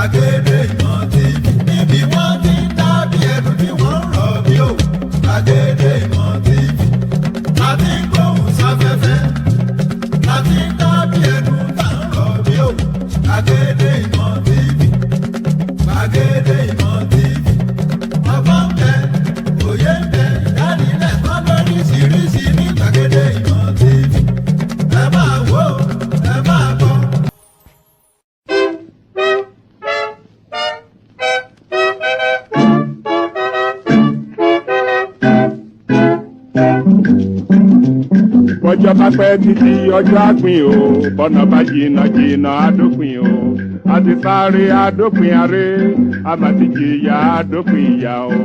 Gbàgede Ìmọ̀ TV níbi wọ́n ti ń dábì ẹ̀dùn tí wọ́n ń rọ̀ bí òwú. Gbàgede Ìmọ̀ TV láti ń gbóhùn sáfẹ́fẹ́ láti ń dábì ẹ̀dùn tá ń rọ̀ bí òwú. Gbàgede Ìmọ̀ TV, Gbàgede Ìmọ̀ TV, ọgbọ́n ń bẹ, òye ń bẹ, ìdánilẹ́kọ̀ọ́ lóríṣiríṣi ní Gbàgede Ìmọ̀ TV. Ẹ máa wò ó, ẹ máa gbọ́. Ọjọ́ bá pẹ́ títí ọjọ́ àpín o, bọ́nà bá jìnnà jìnnà àdópin o. Àti sáré àdópin aré, àmàtìjìyà àdópin ìyà o.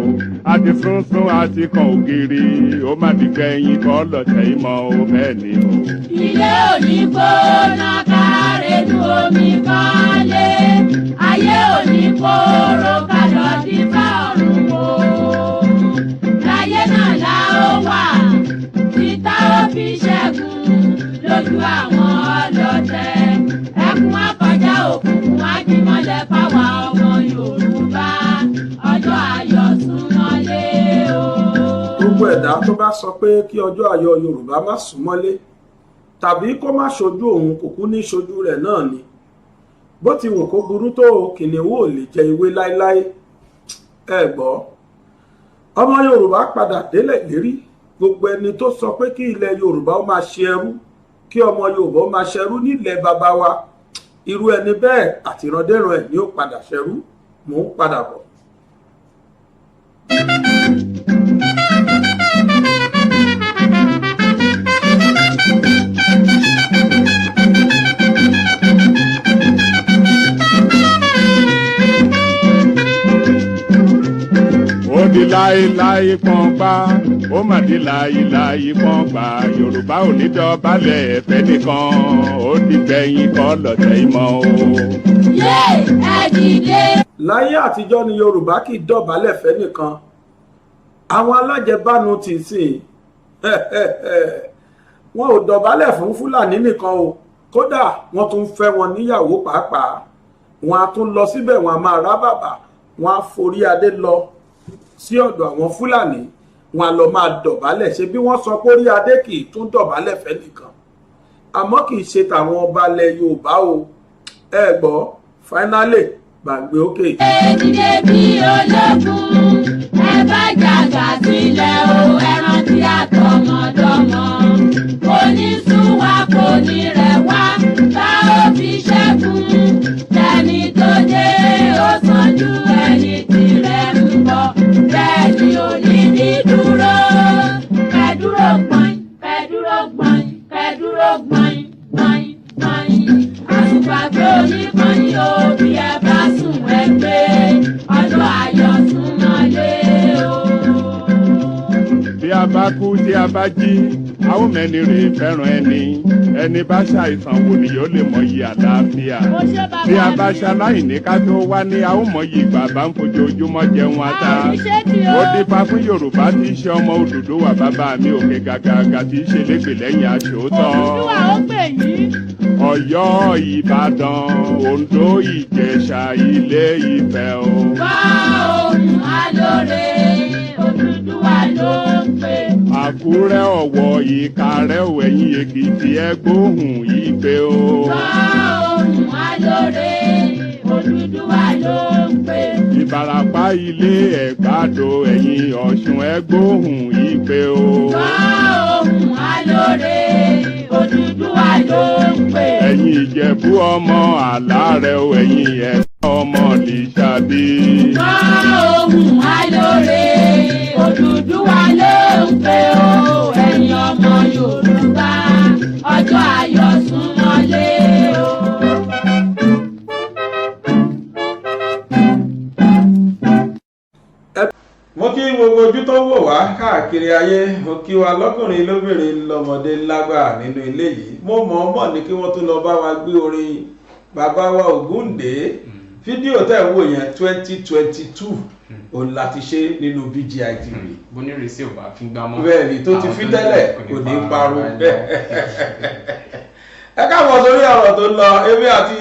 Àti súnsún àti kan ògiri, ó má di gbẹ̀yìn kọ́ lọ́tẹ̀ ìmọ̀ o bẹ́ẹ̀ ni o. Ilé òní gbóná kárẹ́nu omi kọ́lé, ayé òní kóró kálọ̀ dífá ọ̀run o. Láyé náà la ó wà, títà ó fi ṣẹ́gun lójú àwọn ọlọ́tẹ̀. Ẹkún akọjá òkùnkùn ajímọ́lẹ̀ fáwa ọmọ Yorùbá, ọjọ́ ayọ̀ súnmọ́lé o. Gbogbo ẹ̀dá tó bá sọ pé kí ọjọ́ ayọ̀ Yorùbá má súnmọ́lé tàbí kó má ṣojú òun kò kú ní ṣojú rẹ̀ náà ni. Bó ti wù kó burú tó kìnìún ò lè jẹ ewé láéláé. Ẹ gbọ́, ọmọ Yorùbá padà délẹ̀ lérí. Gbogbo ẹni tó sọ pé kí ilẹ̀ Yorùbá ó máa ṣe ẹrú, kí ọmọ Yorùbá ó máa ṣẹrú nílẹ̀ bàbá wa, irú ẹni bẹ́ẹ̀ àtìrandéran ẹ̀ ni ó padà ṣẹrú. Mò ń padà bọ̀. Ó di láéláé pọ́npá, ó mà di láéláé pọ́npá. Yorùbá ò ní dọ̀bálẹ̀ ẹ̀fẹ́ nìkan, ó di gbẹ̀yìn kọ́ lọ́tẹ̀ ìmọ̀ o. Yé ẹ dìde. Láyé àtijọ́ ni Yorùbá kì í dọ̀bálẹ̀ fẹ́ nìkan. Àwọn alájẹbánu ti sìn wọn ò dọ̀bálẹ̀ fún Fúlàní nìkan o, kódà wọ́n tún fẹ́ wọn níyàwó pàápàá. Wọ́n á tún lọ síbẹ̀, wọ́n á máa rá bàbà, wọ́n á forí adé lọ sí ọ̀dọ̀ àwọn Fúlàní, wọ́n á lọ máa dọ̀bálẹ̀. Ṣe bí wọ́n sọ pé orí adé kì í tún dọ̀bálẹ̀ fẹ́ nìkan, àmọ́ kì í ṣe tàwọn ọba ilẹ̀ Yorùbá o. Ẹ gbọ́, fáínálì gbàgbé òkè. Èdìdè bí ológun, ẹ bá jàgà sílẹ̀ o, ẹran tí àtọmọdọ́mọ. Kò ní sún wa, kò ní rẹ̀ wá, bá ó fi ṣẹ́gun. Tẹni tó dé ó sàn ju ẹni tirẹ̀ ń bọ̀. Bẹ́ẹ̀ ni ò ní ní dúró. Kẹ́dúró gbọ̀n, kẹ́dúró gbọ̀n, kẹ́dúró gbọ̀n, gbọ̀n, gbọ̀n. Àtùpàgbé oníkanni o, bí ẹ bá sùn ẹgbẹ́, ọjọ́ ayọ̀ súnmọ́lé o. Bí a bá kú tí a bá jí, a ó mẹ́ni rè fẹ́ràn ẹni. Ẹni bá ṣàìsàn wò ni yóò lè mọyì àlàáfíà. Bí a bá ṣaláìní ká tó wá ní, a ó mọyì bàbá ń fojoojúmọ́ jẹun ata. Ó dífá fún Yorùbá tí í ṣe ọmọ Odùduwà, bàbá mi òkè gàgàgà tí í ṣe légbè lẹ́yìn aṣòótọ́. Odùduwà ó pè yín. Ọ̀yọ́, Ìbàdàn, Oǹdó, Ìjẹ̀ṣà, Ilé Ifẹ̀ o. Wá ohùn alóore, Odùduwà ló ń pè. Àkúrẹ́, Ọ̀wọ̀, Ìkàrẹ́, Ẹ̀yìn Èkìtì, ẹ gbóhùn Ìgbé o. Wá ohùn alóore, Odùduwà ló ń pè. Ìbàràpá, Ilé Ẹ̀gbádò, Ẹ̀yìn Ọ̀ṣun, ẹ gbóhùn Ìgbé o. Wá ohùn alóore, Odùduwà ló ń pè. Ẹ̀yin Ìjẹ̀bú ọmọ Àlárẹ̀ o, ẹ̀yin Ẹ̀gbá ọmọ Lísàbí. Wá ohùn alóore, Odùduwà ló ń pè o. Ẹ̀yin ọmọ Yorùbá, ọjọ́ ayọ̀ súnmọ́lé o. Mo kí gbogbo ojú tó wò wá káàkiri ayé, mo kí wa lọ́kùnrin lóbìnrin lọ́mọdé lágbà nínú ilé yìí. Mo mọ̀ ní kí wọ́n tún lọ bá wa gbé orin bàbá wa Ògúndé. Fídíò tẹ́ ń wò yẹn 2022 òun láti ṣe nínú BGI TV. Bonírèsí ò bá fi gbá mọ́. Bẹ́ẹ̀ ni tó ti fi tẹ́lẹ̀ kò ní parun. Ẹ káàbọ̀ sórí ọ̀rọ̀ tó lọ, èmi àti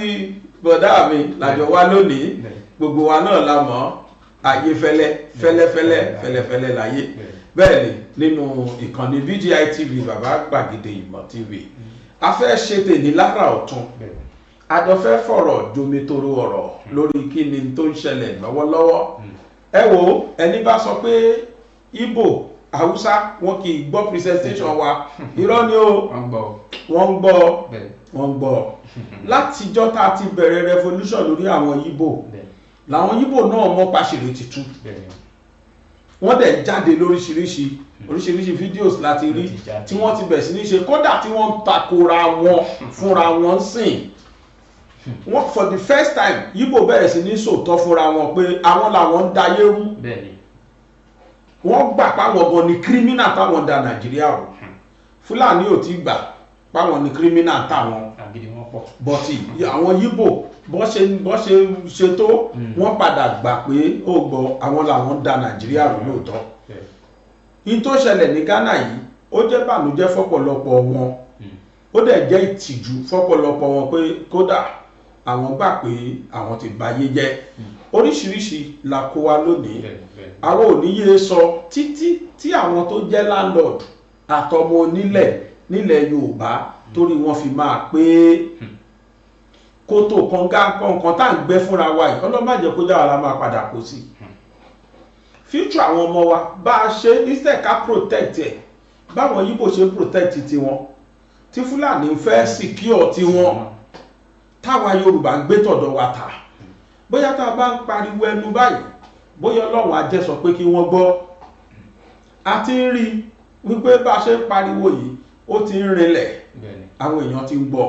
bọ̀dá mi làjọ wá lónìí gbogbo wa náà la mọ̀ ayé fẹ́lẹ́fẹ́lẹ́ láyé bẹ́ẹ̀ ni nínú ìkànnì BGI TV bàbá gbàgede ìmọ̀ TV a fẹ́ ṣe tèmi lára ọ̀tún a jọ fẹ́ fọ̀rọ̀ jomitoro ọ̀rọ̀ lórí kí ni tó ń ṣẹlẹ̀ lọ́wọ́lọ́wọ́ ẹ wo ẹni bá sọ pé Yibo Hausa wọn kì í gbọ́ presentation wa irọ́ ni o wọ́n ń gbọ́ látijọ́ tá a ti bẹ̀rẹ̀ revolution lórí àwọn Yibo làwọn Yibo náà mọ́ pàṣírí títú wọ́n dẹ̀ jáde lóríṣiríṣi videos láti rí tí wọ́n ti bẹ̀ sí ní ṣe kódà tí wọ́n ń takora wọn fúnra wọn sìn wọ́n for the first time Yibo bẹ̀rẹ̀ sí ní sòótọ́ fúnra wọn pé àwọn làwọn ń dayé rú wọ́n gbà páwọn gan ni criminal táwọn da Nàìjíríà rú Fúlàní ò ti gbà páwọn ni criminal táwọn bọ́tì àwọn Yibo bọ́ ṣe ṣe tó wọ́n padà gbà pé ó gbọ́ àwọn làwọn da Nàìjíríà rú lóòótọ́ in tó ṣẹlẹ̀ ní Ghana yìí ó jẹ́ bànújẹ́ fọ́pọ̀lọpọ̀ wọn ó dẹ̀ jẹ́ ìtìjú fọ́pọ̀lọpọ̀ wọn pé kódà àwọn gbà pé àwọn ti báyé jẹ́ oríṣiríṣi la kó wa lónìí àwọn ò níye sọ títí tí àwọn tó jẹ́ landlord àtọmọ nílẹ̀ Yorùbá torí wọ́n fi máa pé kótó kọ̀ǹkan tá à ń gbẹ́ fúnra wa yìí ọlọ́màjẹ́ kó jáwọ́ la máa padà kó sí future àwọn ọmọ wa bá a ṣe instead ká protect ẹ̀ báwọn Yibo ṣe protect tiwọn tí Fúlàní fẹ́ secure tiwọn táwa Yorùbá ń gbé tọ̀dọ̀ wa ta bóyá tá a bá ń pariwo ẹnu báyìí bóyá Ọlọ́run á jẹ́ sọ pé kí wọ́n gbọ́ a ti ń rí wípé bá a ṣe ń pariwo yìí ó ti ń rinlẹ̀ àwọn èèyàn ti ń gbọ́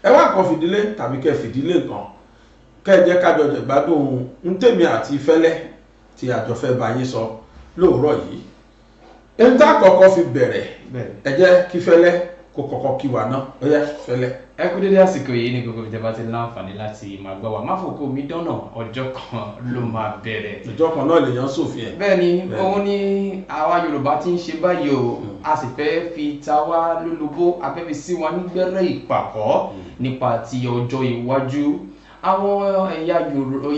ẹ wá nǹkan fìdílé tàbí kẹ́ fìdílé nǹkan kẹ́ ẹ jẹ́ kájọ jẹ̀gbádùn ń tèmi àti Fẹ́lẹ́ tí àjọ fẹ́ bá yín sọ lóòrọ̀ yìí ẹni tá àkọ́kọ́ fi bẹ̀rẹ̀ ẹ jẹ́ kí Fẹ́lẹ́ kó kọ́kọ́ kí wa náà ó yẹ Fẹ́lẹ́. ẹ kú dédé àsìkò yìí ní gbogbo ìjọba ti láǹfààní láti máa gbọ́ wa máfòkó mi dọ́nà ọjọ́ kan ló máa bẹ̀rẹ̀. ọjọ́ kan náà lèèyàn sòfin ẹ̀. bẹ́ẹ̀ ni òun ni àwa Yorùbá ti ń ṣe báyìí o a sì fẹ́ fi ta wá lólobó a fẹ́ fi sí wa nígbẹ́rẹ́ ìpàkọ́ nípa ti ọjọ́ iwájú àwọn ẹ̀yà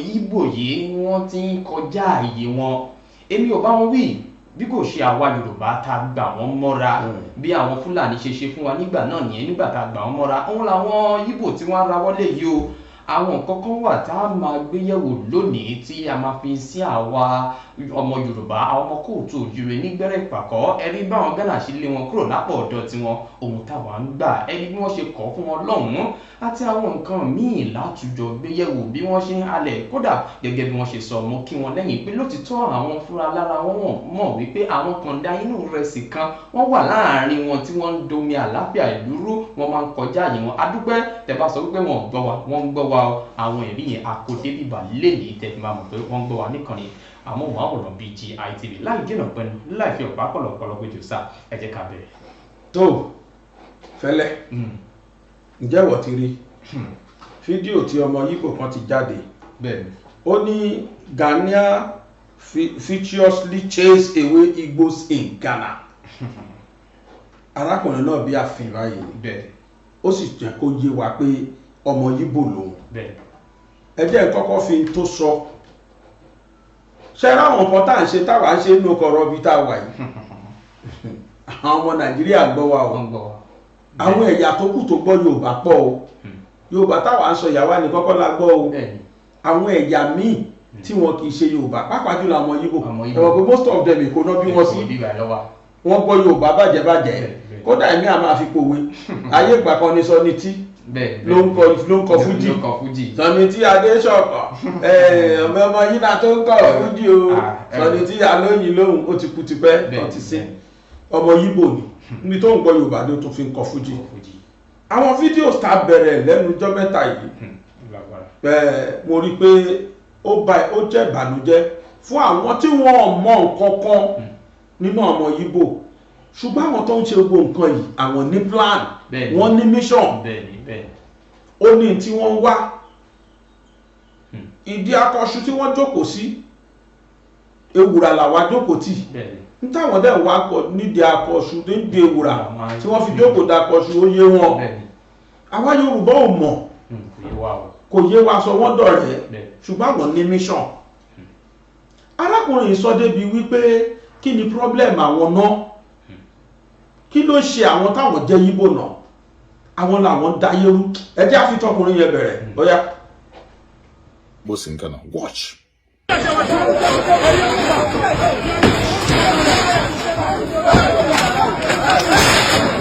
Yibo yìí wọ́n ti ń kọjá ààyè wọn èmi ò bá wọn wí bí kò ṣe àwa Yorùbá tá gbà wọ́n mọ́ra bí àwọn Fúlàní ṣe fún wa nígbà náà nìyẹn nígbà tá gbà wọ́n mọ́ra òun làwọn Yibo tí wọ́n rawọ́lé yìí o àwọn nǹkan kan wà tá a máa gbé yẹ̀wò lónìí tí a máa fi sí àwa ọmọ Yorùbá àwọn ọmọ kóòtù òjúre nígbẹ́rẹ́ ìpàkọ́ ẹni báwọn Ghana ṣe lé wọn kúrò lápò ọ̀dọ̀ tiwọn ohun táwa ń gbà ẹni bí wọ́n ṣe kọ́ fún wọn lọ́hùn-ún àti àwọn nǹkan míì látùjọ gbé yẹ̀wò bí wọ́n ṣe ń halẹ̀ kódà gẹ́gẹ́ bí wọ́n ṣe sọ mọ́ kí wọ́n lẹ́yìn pé lótìtọ́ àwọn fúnra lára wọn mọ̀ wípé àwọn kan dá inú rẹsì kan wọ́n wà láàárín wọn tí wọ́n ń domi àlàáfíà ìlú rú wọ́n máa ń kọjá àyè wọn adúpẹ́ tẹ́ bá sọ wípé wọ́n gbọ́ wa àwọn ẹ̀rí yẹn àkódé bíbà lẹ́nìí tẹ́ fi máa mọ̀ pé wọ́n gbọ́ wa níkànnì àmóhùnmáwòrán BGI TV láì dènà pẹ́nu láì fi ọ̀pá pọ̀lọpọ̀lọ péjọ sá ẹ jẹ́ ká bẹ̀rẹ̀. tó Fẹ́lẹ́ ǹjẹ́ wọ́n ti rí fídíò tí ọmọ Yibo kan ti jáde ó ní Ghanaian viciously chase away Igbos in Ghana arákùnrin náà bí àfihàn báyìí ó sì jẹ́ kó yé wa pé ọmọ Yibo lòun ẹ jẹ́ kọ́kọ́ fi tó sọ ṣe ráwọn nǹkan tá à ń ṣe táwa ń ṣe nínú kọ̀rọ̀ bí tá a wà yìí àwọn ọmọ Nàìjíríà gbọ́ wa o àwọn ẹ̀yà tó kù tó gbọ́ Yorùbá pọ̀ o Yorùbá táwa ń sọ ìyàwó ni kọ́kọ́ la gbọ́ o àwọn ẹ̀yà míì tí wọn kì í ṣe Yorùbá pàápàá jùlọ àwọn Yibo ẹ̀wọ̀n pé most of them èkó náà bí wọ́n sí wọ́n gbọ́ Yorùbá bàjẹ́ kódà ẹ̀mí a máa fi pòwe ayé ìgbà kan ní sọ ní tí ló ń kọ fújì sọni tí adé ṣọ̀kọ̀ ọmọ yìí náà tó ń kọ fújì o sọni tí alóyin lóhùn ó ti kú tipẹ́ tó ti sí ọmọ Yibo ni níbi tó ń gbọ́ Yorùbá ló tún fi ń kọ fújì àwọn fídíò tá bẹ̀rẹ̀ lẹ́nu ọjọ́ mẹ́ta yìí mo rí pé ó jẹ́ ìbànújẹ́ fún àwọn tí wọ́n mọ nǹkan kan nínú ọmọ Yibo ṣùgbọ́n àwọn tó ń ṣe gbogbo nǹkan yìí àwọn ní plan wọ́n ní mission ó ní tí wọ́n wá ìdí akọ̀ṣù tí wọ́n jókòó sí ewùrà làwa jókòó tì nítawọ̀n dẹ̀ wá pọ̀ nídìí akọ̀ṣù nídìí ewùrà tí wọ́n fi jókòó da akọ̀ṣù ó yé wọn àwa Yorùbá ò mọ̀ kò yé wa sọ wọ́n dọ̀rẹ́ ṣùgbọ́n àwọn ní mission. Arákùnrin sọ débi wípé kí ni problem àwọn náà, kí ló ṣe àwọn táwọn jẹ́ Yíbò náà, àwọn làwọn dáyérú. Ẹ jẹ́ àfitọ́kùnrin yẹn bẹ̀rẹ̀ bóyá. Both in Ghana. Watch.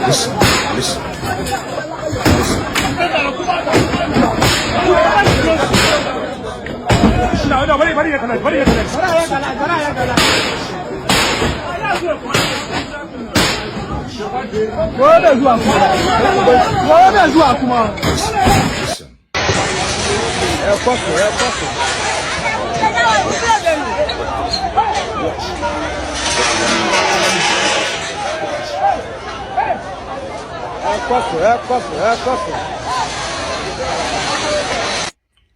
Listen, listen.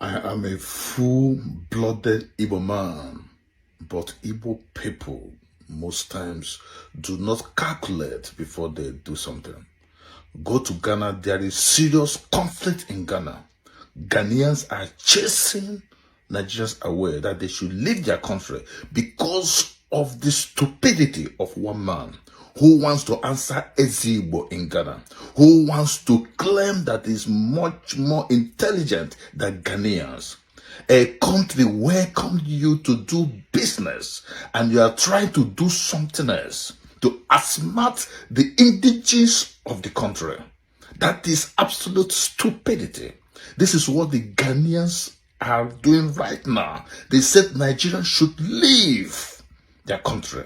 I am a full-blooded Igbo man, but Igbo people most times do not calculate before they do something. Go to Ghana, there is serious conflict in Ghana. Ghanaians are chasing Nigerians away that they should leave their country because of the stupidity of one man who wants to answer Yibo in Ghana, who wants to claim that is much more intelligent than Ghanaians. A country welcomed you to do business and you are trying to do something else to outsmart the indigenous of the country. That is absolute stupidity. This is what the Ghanaians are doing right now. They said Nigerians should leave their country.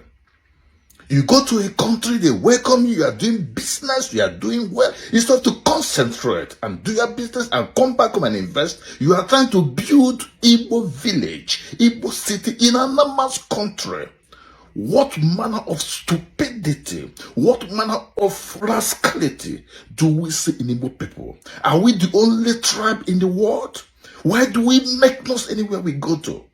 You go to a country, they welcome you, you are doing business, you are doing well. Instead to concentrate and do your business and come back home and invest, you are trying to build Igbo village, Igbo city in another country. What manner of stupidity, what manner of rascality do we see in Igbo people? Are we the only tribe in the world? Why do we make noise anywhere we go to?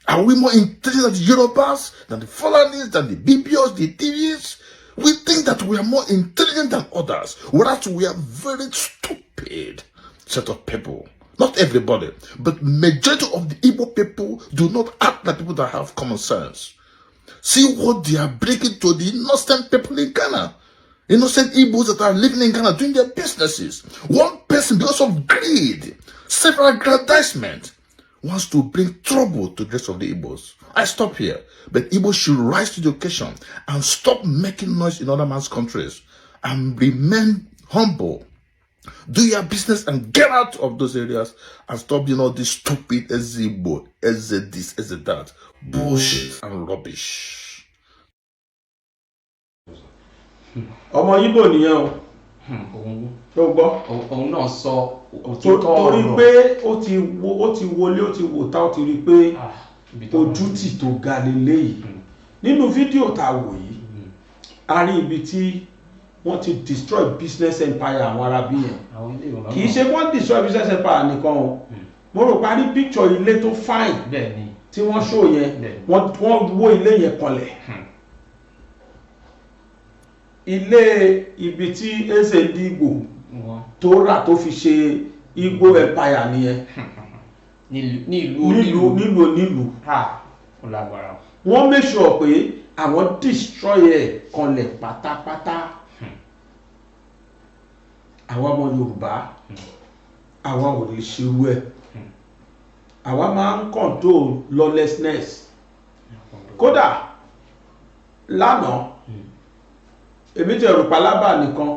Are we more intelligent than the Yorubas, than the Fulanis, than the Bibios, the TVs? We think that we are more intelligent than others, whereas we are very stupid set of people. Not everybody, but majority of the Igbo people do not act like people that have common sense. See what they are bringing to the innocent people in Ghana. Innocent Igbos that are living in Ghana doing their businesses. One person, because of greed, self-aggrandizement, wants to bring trouble to the rest of the Igbos. I stop here. But Igbos should rise to the occasion and stop making noise in other man's countries and remain humble. Do your business and get out of those areas and stop doing all this stupid Igbo, this, that. Bullshit and rubbish. Ọmọ Yibo nìyẹn o. Tó gbọ́. Òun náà sọ torí pé ó ti wọlé ó ti wò tá ó ti rí pé ojútì tó ga leléyìí. Nínú fídíò tá wò yìí a rí ibi tí wọ́n ti destroy business empire àwọn Arabi yẹn. Kì í ṣe wọ́n destroy business empire nìkan o. Mo rò parí picture ilé tó fine tí wọ́n show yẹn wọ́n wó ilé yẹn kanlẹ̀. Ilé ibi tí Eze Igbo tó rà tó fi ṣe Igbo empire nìyẹn. nílùú wọ́n make sure pé àwọn destroy ẹ̀ kanlẹ̀ pátápátá. Àwa ọmọ Yorùbá àwa ò lè ṣerú ẹ̀. Àwa máa ń control lawlessness. Kódà lánàá èmi tẹ̀ rò pálábà nìkan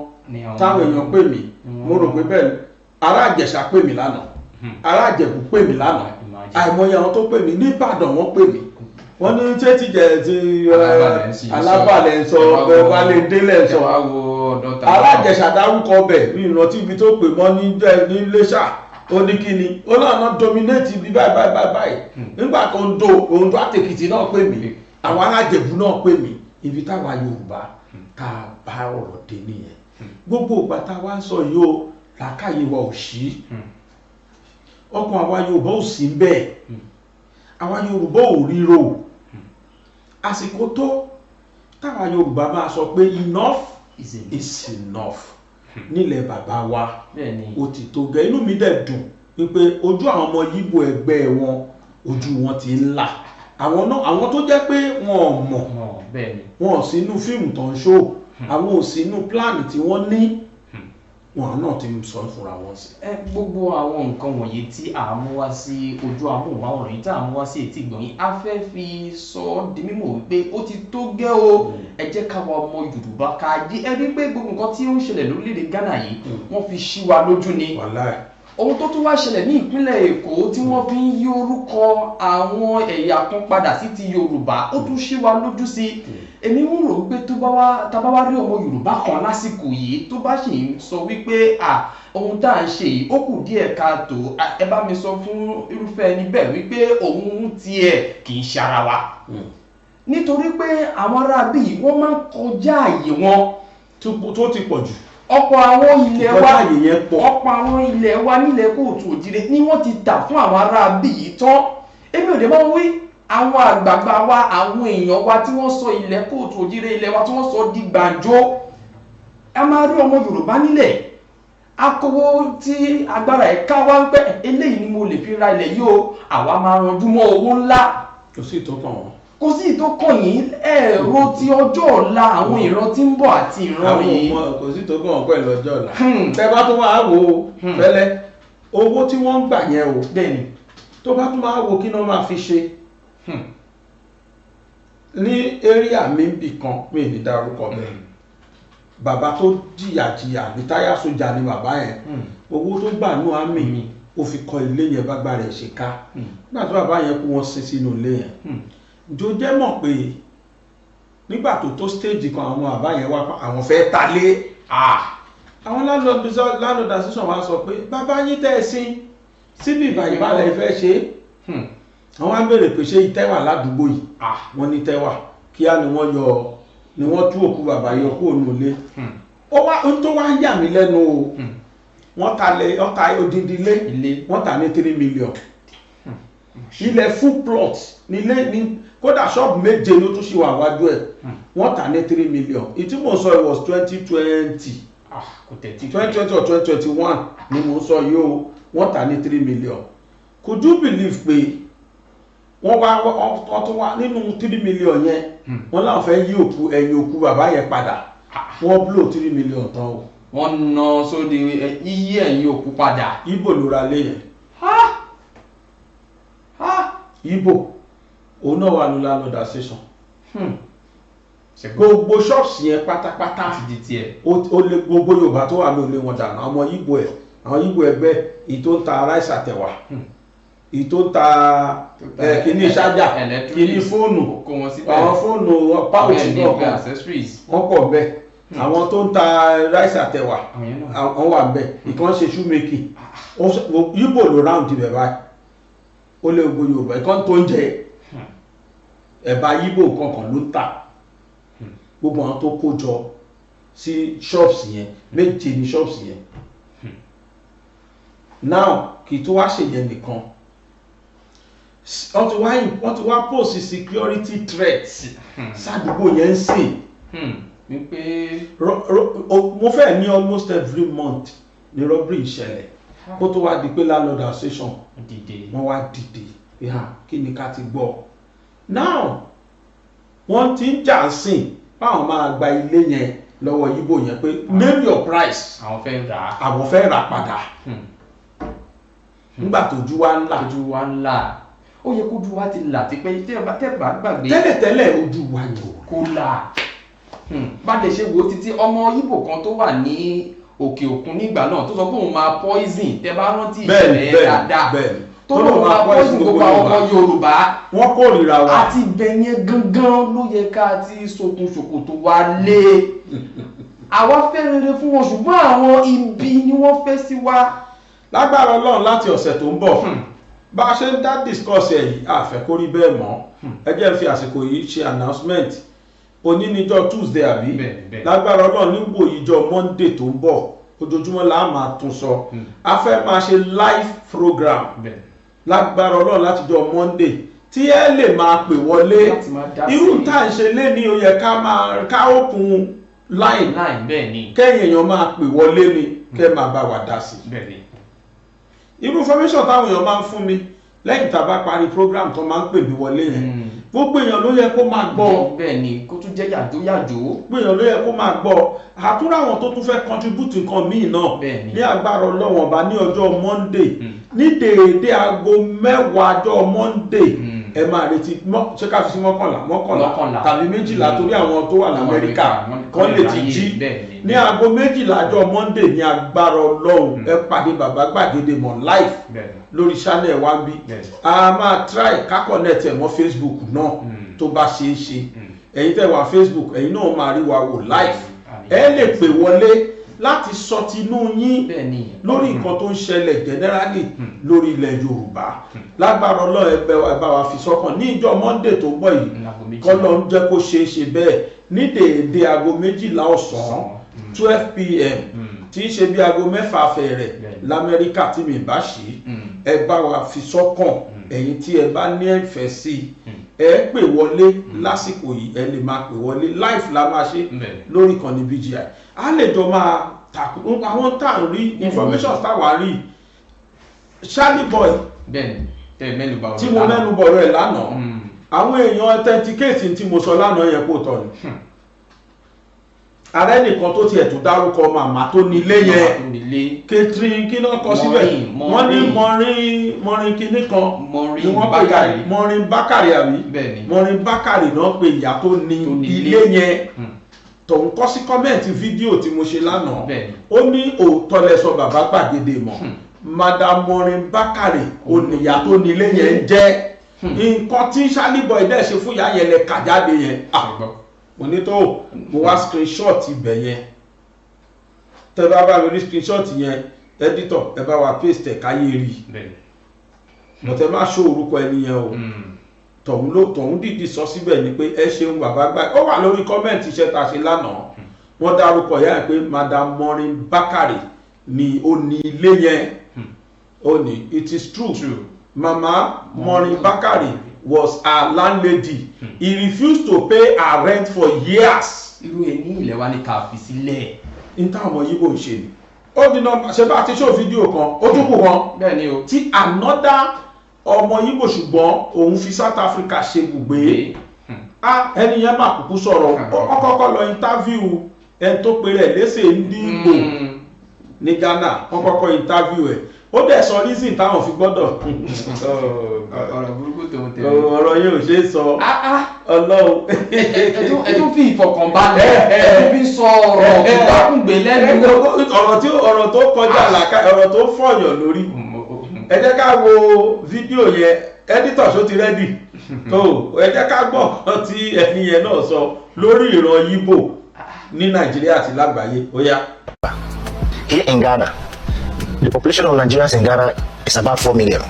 táwọn èèyàn pè mí mo rò pé bẹ́ẹ̀ ará Ìjẹ̀ṣà pè mí lánàá ará Ìjẹ̀bú pè mí lánàá àìmọye àwọn tó pè mí ní Ìbàdàn wọ́n pè mí wọ́n ní ṣé ti jẹ́ ti alábàlẹ̀ ń sọ wálé délẹ̀ ń sọ ará Ìjẹ̀ṣà dárúkọ ọbẹ̀ mi ìrántí ibi tó pè mọ́ ní Iléṣà ó ní kíni ó náà dominate ibi báyìí nígbà tó ń do Oǹdó àtèkìtì náà pè mí àwọn ará Ìjẹ̀bú náà pè mí ibi táwa Yorùbá ká bá ọ̀rọ̀ dé nìyẹn. Gbogbo ìgbà tá wá ń sọ yìí o làákàyè wa ò ṣí ọkàn àwa Yorùbá ò sí bẹ́ẹ̀ àwa Yorùbá ò ríro àsìkò tó táwa Yorùbá máa sọ pé enough is enough nílẹ̀ bàbá wa ó ti tó gẹ́. Inú mi dẹ̀ dùn wípé ojú àwọn ọmọ Yíbò ẹgbẹ́ wọn ojú wọn ti ń là. Àwọn tó jẹ́ pé wọn ò mọ̀ wọn ò sínú fíìmù tó ń ṣó àwọn ò sínú pláàni tí wọ́n ní wọn náà ti sọ fúnra wọn sí. Gbogbo àwọn nǹkan wọ̀nyí tí a mú wá sí ojú amóhùnmáwòrán yìí tí a mú wá sí etí ìgbọ̀nyìn a fẹ́ fi sọ ọ́ di mímọ̀ wípé ó ti tó gẹ́ o. Ẹ jẹ́ káwa ọmọ Yorùbá ká jí ẹ rí pé gbogbo nǹkan tí ó ń ṣẹlẹ̀ lórílẹ̀‐èdè Ghana yìí wọ́n fi ṣí wa lójú ni. Ohun tó tún wá ṣẹlẹ̀ ní ìpínlẹ̀ Èkó tí wọ́n fi ń yí orúkọ àwọn ẹ̀yà kan padà sí ti Yorùbá ó tún ṣí wa lójú sí. Èmi ń rò wípé tá bá wá rí ọmọ Yorùbá kan lásìkò yìí tó bá sì ń sọ wípé ohun tá à ń ṣe yìí ó kù díẹ̀ káàtó ẹ bá mi sọ fún irúfẹ́ ẹni bẹ́ẹ̀ wípé òun tiẹ̀ kì í ṣe ara wa. Nítorí pé àwọn ará bí wọ́n máa ń kọjá àyè wọn tó ti pọ̀ jù. Ọ̀pọ̀ àwọn ilẹ̀ wa nílẹ̀ Kóòtù Òjìrè ni wọ́n ti tà fún àwọn ará bí yìí tán. Èmi ò dé máa ń wí àwọn àgbààgbà wa àwọn èèyàn wa tí wọ́n sọ ilẹ̀ Kóòtù Òjìrè ilẹ̀ wa tí wọ́n sọ di gbàǹjo. A máa rí ọmọ Yorùbá nílẹ̀ akówó tí agbára ẹ̀ ká wá ń pẹ́ eléyìí ni mo lè fi ra ilẹ̀ yìí o àwa máa ranjú mọ́ owó ńlá. Kò sí ìtọ́kàn wọn. Kò sí ìtọ́kàn yìí ẹ̀rọ ti ọjọ́ ọ̀la àwọn ìran tí ń bọ̀ àti ìran yìí. Kò sí ìtọ́kàn wọn pẹ̀lú ọjọ́ ọ̀la. Tẹ́ bá tún máa wò ó fẹ́lẹ́ owó tí wọ́n ń gbà yẹn o. Bẹ́ẹ̀ni. Tó bá tún máa wò kí náà máa fi ṣe. Ní area mi ń bì kan mi ní dárúkọ bẹ́ẹ̀. Bàbá tó jìyà ní táyà sójà ni bàbá yẹn. Owó tó gbà ní àmì mi ó fi kọ́ ilé yẹn bá gbà rẹ̀ ṣe ká. Nígbà tí bàbá yẹn kú wọn sin sínú ilé yẹn. Ǹjọ́ jẹ́ mọ̀ pé nígbà tó stage kan àwọn bàbá yẹn wá àwọn fẹ́ ta lé. Àwọn landlord association wa sọ pé bàbá yín tẹ́ ẹ síbi ìbàlẹ̀ fẹ́ ṣe. Àwọn á bèrè pé ṣé ìtẹ́wà ládùúgbò yìí. Wọ́n ní tẹ́wà kíá ni wọ́n tú òkú bàbá yọ kúrò nínú ilé. Ó tó wá ń yà mí lẹ́nu o. Wọ́n ta odindi ilé wọ́n ta ní 3 million. Ilẹ̀ full plot nílé ní kódà ṣọ́ọ̀bù méje ló tún ṣì wà wájú ẹ̀ wọ́n ta ní 3 million. Ìtí mo sọ it was 2020 2020 or 2021 ni mo sọ yìí o wọ́n ta ní 3 million. Could you believe pé wọ́n tún wá nínú 3 million yẹn wọ́n láwọn fẹ́ yí ẹ̀yìn òkú bàbá yẹn padà wọ́n blow 3 million tán o. Wọ́n ná sóde yíyí ẹ̀yìn òkú padà. Yibo ló ra lé yẹn. Yibo òun náà wà ní landlord association. Gbogbo ṣọ́ọ̀ṣì yẹn pátápátá ó lé gbogbo Yorùbá tó wà ní olè wọn dànù àwọn Yibo ẹgbẹ́ èyí tó ń ta ráìsì àtẹ̀wà èyí tó ń ta kíní ṣájà kíní fóònù àwọn fóònù páùchì náà wọ́n pọ̀ bẹ́ẹ̀ àwọn tó ń ta ráìsì àtẹ̀wà wọ́n wà bẹ́ẹ̀ ìkan ṣe shoemaking Yibo ló ráùndì bẹ̀ báyìí ó lé gbogbo Yorùbá ìkan tó ń jẹ ẹ̀bá Yibo kankan ló ń tà gbogbo àwọn tó kó jọ sí ṣọ́ọ̀ṣì yẹn méje ní ṣọ́ọ̀ṣì yẹn. Now kì í tó wá ṣèyẹn nìkan wọ́n ti wá post security threats sádùúgbò yẹn ń sìn. Mo fẹ́ ní almost every month ní robbery ìṣẹ̀lẹ̀ kó tó wá di pé landlord association wọ́n wá dìde kí ni ká ti gbọ́. Now wọ́n ti ń jà sìn báwọn máa gba ilé yẹn lọ́wọ́ Yibo yẹn pé name your price àwọn fẹ́ rà padà. Nígbà tójú wa ńlá ó yẹ kójú wa ti là ti pé tẹ́ bá gbàgbé tẹ́lẹ̀tẹ́lẹ̀ ojú wa yẹn kó là. Bá lè ṣe wo títí ọmọ Yibo kan tó wà ní òkè òkun nígbà náà tó sọ pé òun máa poison tẹ́ bá rántí ìṣẹ̀lẹ̀ dáadáa tó lóun máa poison gbogbo àwọn ọmọ Yorùbá wọ́n kórìíra wa àti bẹ̀yẹn gangan ló yẹ ká ti sokun ṣòkòtò wa lé. Àwa fẹ́ rere fún wọn ṣùgbọ́n àwọn ibi ni wọ́n fẹ́ sí wa. Lágbára Ọlọ́run láti ọ̀sẹ̀ tó ń bọ̀ bá a ṣe ń dá discuss ẹ̀ yìí àfẹ́ kó rí bẹ́ẹ̀ mọ́ ẹ jẹ́ fi àsìkò yìí ṣe announcement òní níjọ́ Tuesday àbí lágbára Ọlọ́run nígbò ìjọ Monday tó ń bọ̀ ojoojúmọ́ la máa tún sọ a fẹ́ máa ṣe live program lágbára Ọlọ́run látijọ́ Monday tí ẹ lè máa pè wọlé irú tá à ń ṣe lé ní ó yẹ ká òkun line bẹ́ẹ̀ ni. kẹ́yìn èèyàn máa pè wọlé ni kẹ́ máa bá wa dá sí. bẹ́ẹ̀ ni. irú information táwọn èèyàn máa ń fún mi lẹ́yìn tá a bá parí program tó máa ń pè mí wọlé yẹn gbogbo èèyàn ló yẹ kó máa gbọ́. bẹ́ẹ̀ ni kó tún jẹ́ yàjóyàjó. gbogbo èèyàn ló yẹ kó máa gbọ́. àtúrò àwọn tó tún fẹ́ contribute nǹkan míì náà ní agbára Ọlọ́run Ọba ní ọjọ́ Monday ní déédéé aago 10 ọjọ́ Monday ẹ máa retí ṣé ká fi sí mọ́kànlá tàbí 12 torí àwọn tó wà l'Amẹ́ríkà kan lè ti jí ní aago 12 ọjọ́ Monday ní agbára Ọlọ́run ẹ pàdé bàbá gbàgede mọ̀ live lórí channel wa bí a máa try ká connect ẹ̀ mọ́ Facebook náà tó bá ṣeé ṣe ẹ̀yin tẹ́ wà Facebook ẹ̀yin náà máa rí wa wò live ẹ lè pè wọlé láti sọ tinú yín lórí nǹkan tó ń ṣẹlẹ̀ generally lórí ilẹ̀ Yorùbá lágbára Ọlọ́run ẹ bá wa fi sọ́kàn ní ìjọ Monday tó gbọ́ yìí kọ́lọ́ ń jẹ́ kó ṣeé ṣe bẹ́ẹ̀ ní déédéé aago 12 ọ̀sán 12 p.m. tí í ṣe bí aago 6 fẹ̀rẹ̀ l'Amẹ́ríkà tí mi bá ṣe ẹ bá wa fi sọ́kàn ẹ̀yin tí ẹ bá ní ìfẹ́ sí ẹ pè wọlé lásìkò yìí ẹ lè máa pè wọlé live la máa ṣe lórí ìkànnì BGI a lè jọ máa takùn àwọn tá à ń rí information táwa rí Charlie boy tí mo mẹ́nu bọ̀rọ̀ ẹ̀ lánàá àwọn èèyàn authenticate tí mo sọ lánàá yẹn kó tọ̀ ni ààrẹ nìkan tó tiẹ̀ tó dárúkọ màmá tó nílé yẹn Catherine kí náà kọ síbẹ̀ wọ́n ní mọrin kinní kan ni wọ́n pè yà mọrin Bákàrè àbí mọrin Bákàrè náà pè ìyá tó ní ilé yẹn tòun kọ́ sí kọ́mẹ́ǹtì fídíò tí mo ṣe lánàá ó ní òótọ́ lẹ sọ bàbá gbàgede mọ̀ Madam Mọrin Bákàrè oníyà tó nílé yẹn jẹ́ nǹkan tí Charlie boy dẹ̀ ṣe fún ìyá yẹn lẹ kà jáde yẹn mo ní tó mo wá screenshot ibẹ̀ yẹn tẹ́ bá bá mi rí screenshot yẹn editor ẹ bá wa paste ẹ̀ káyé rí mọ̀tẹ́ má ṣó orúkọ ẹni yẹn o tọ̀hún dìdí sọ síbẹ̀ ni pé ẹ ṣeun bàbá gbà ó wà lórí kọ́mẹ́ǹtì iṣẹ́ ta ṣe lánàá wọ́n dárúkọ ìyá yẹn pé Madam Mọrin Bákàrè ni ó ní ilé yẹn ó ní it is true Mama Mọrin Bákàrè was our landlady he refused to pay her rent for years. irú ẹni ilẹ̀ wa ni ká fi sílẹ̀. n táwọn ọmọ Yíbò ń ṣe ni ó di nọ́mbà ṣe bá ti ṣó fídíò kan ó tún kù kan bẹ́ẹ̀ ni o tí another ọmọ Yíbò ṣùgbọ́n òun fi South Africa ṣe gbùgbé ẹni yẹn máa kúkú sọ̀rọ̀ ó kọ́kọ́ lọ interview ẹni tó pe rẹ̀ léṣe Ìgbò ní Ghana wọ́n kọ́kọ́ interview ẹ̀ ó dẹ̀ sọ reason táwọn fi gbọ́dọ̀ ọ̀rọ̀ burúkú tó ń tẹ̀lé ọ̀rọ̀ yẹn ò ṣe é sọ Ọlọ́run ẹ tún fi ìfọ̀kànbalẹ̀ ẹ tún fi sọ ọ̀rọ̀ ìbákùngbé lẹ́nu ọ̀rọ̀ tó kọjá làkà ọ̀rọ̀ tó fọ̀yàn lórí ẹ jẹ́ ká wo fídíò yẹn editor ṣó ti rẹ́dì tó ẹ jẹ́ ká gbọ́ nǹkan tí ẹni yẹn náà sọ lórí ìran Yíbò ní Nàìjíríà àti lágbàáyé ó yá. Here in Ghana, the population of Nigerians in Ghana is about 4 million.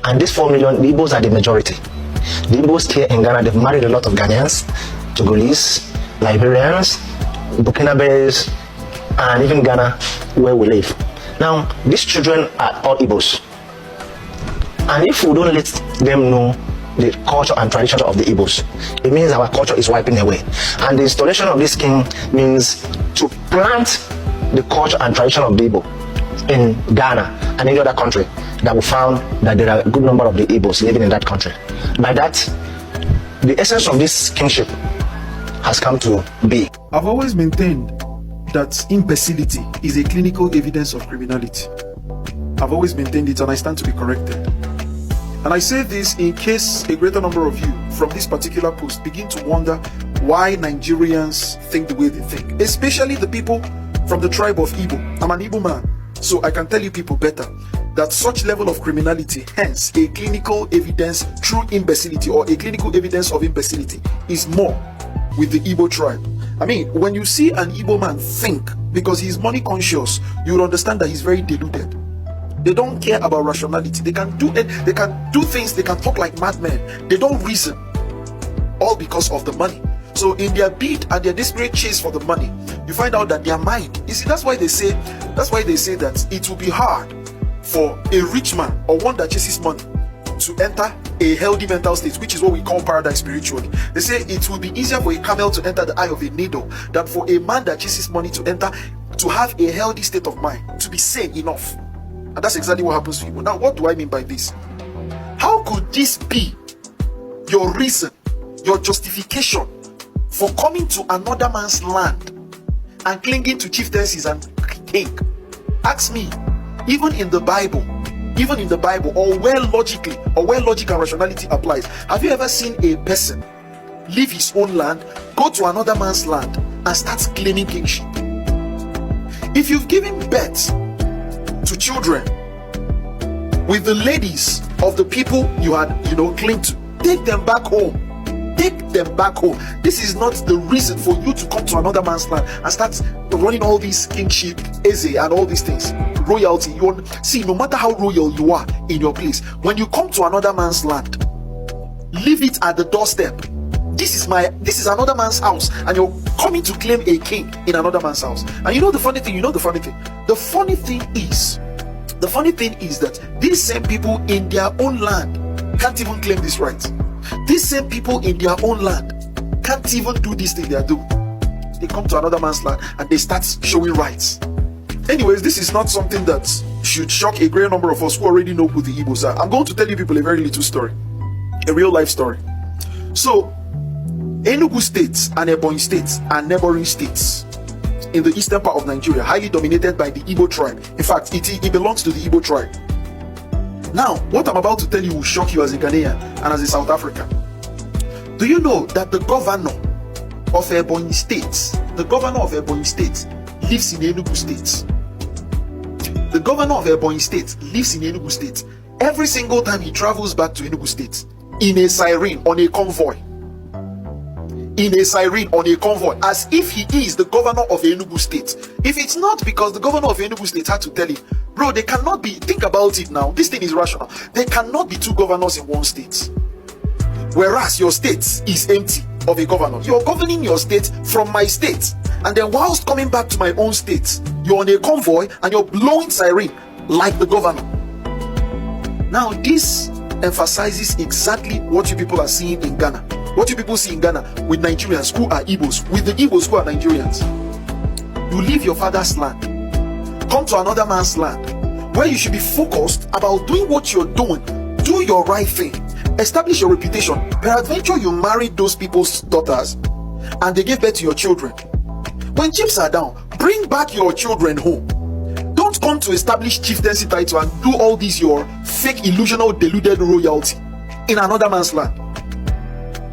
And this 4 million, the Igbos are the majority. The Igbos here in Ghana, they've married a lot of Ghanaians, Togolese, Liberians, Burkinabes, and even Ghana, where we live. Now, these children are all Igbos. And if we don't let them know the culture and tradition of the Igbos, it means our culture is wiping away. And the installation of this king means to plant the culture and tradition of the Igbo in Ghana and any other country that we found that there are a good number of the Igbos living in that country. By that, the essence of this kingship has come to be. I've always maintained that imbecility is a clinical evidence of criminality. I've always maintained it and I stand to be corrected. And I say this in case a greater number of you from this particular post begin to wonder why Nigerians think the way they think, especially the people from the tribe of Yibo. I'm an Yibo man, so I can tell you people better that such level of criminality, hence a clinical evidence through imbecility or a clinical evidence of imbecility, is more with the Yibo tribe. I mean, when you see an Yibo man think, because he's money conscious, you'll understand that he's very deluded. They don't care about rationality. They can do it. They can do things. They can talk like madmen. They don't reason, all because of the money. So in their bid and their desperate chase for the money, you find out that their mind, you see, that's why they say that it will be hard for a rich man or one that chases money to enter a healthy mental state, which is what we call paradise spiritually. They say it will be easier for a camel to enter the eye of a needle than for a man that chases money to have a healthy state of mind, to be sane enough. And that's exactly what happens to people. Now, what do I mean by this? How could this be your reason, your justification for coming to another man's land and clinging to chieftaincies and king? Ask me. Even in the Bible, or where logic and rationality applies, have you ever seen a person leave his own land, go to another man's land, and start claiming kingship? If you've given birth to children with the ladies of the people you had, claimed to, take them back home. Take them back home. This is not the reason for you to come to another man's land and start running all these kingship, eze, and all these things. Royalty. See, no matter how royal you are in your place, when you come to another man's land, leave it at the doorstep. This is another man's house, and you're coming to claim a king in another man's house. And you know the funny thing. The funny thing is that these same people in their own land can't even claim this right. These same people in their own land can't even do this thing they are doing. They come to another man's land and they start showing rights. Anyways, this is not something that should shock a great number of us who already know who the Yibos are. I'm going to tell you people a very little story, a real life story. So, Enugu State and Ebonyi State are neighboring states in the eastern part of Nigeria, highly dominated by the Yibo tribe. In fact, it belongs to the Yibo tribe. Now, what I'm about to tell you will shock you as a Ghanaian and as a South African. Do you know that the governor of Ebonyi State lives in Enugu State? The governor of Ebonyi State lives in Enugu State. Every single time he travels back to Enugu State, in a siren, on a convoy. As if he is the governor of Enugu State. If it's not because the governor of Enugu State had to tell him, bro, they cannot be, think about it now, this thing is rational. There cannot be two governors in one state. Whereas your state is empty of a governor. You're governing your state from my state. And then whilst coming back to my own state, you're on a convoy and you're blowing siren like the governor. Now this emphasizes exactly what you people are seeing in Ghana. What you people see in Ghana with Nigerians who are Igbos, with the Igbos who are Nigerians. You leave your father's land, come to another man's land, where you should be focused about doing what you're doing. Do your right thing. Establish your reputation. Peradventure you married those people's daughters and they gave birth to your children. When chiefs are down, bring back your children home. Don't come to establish chieftaincy title and do all these your fake, illusional, deluded royalty in another man's land.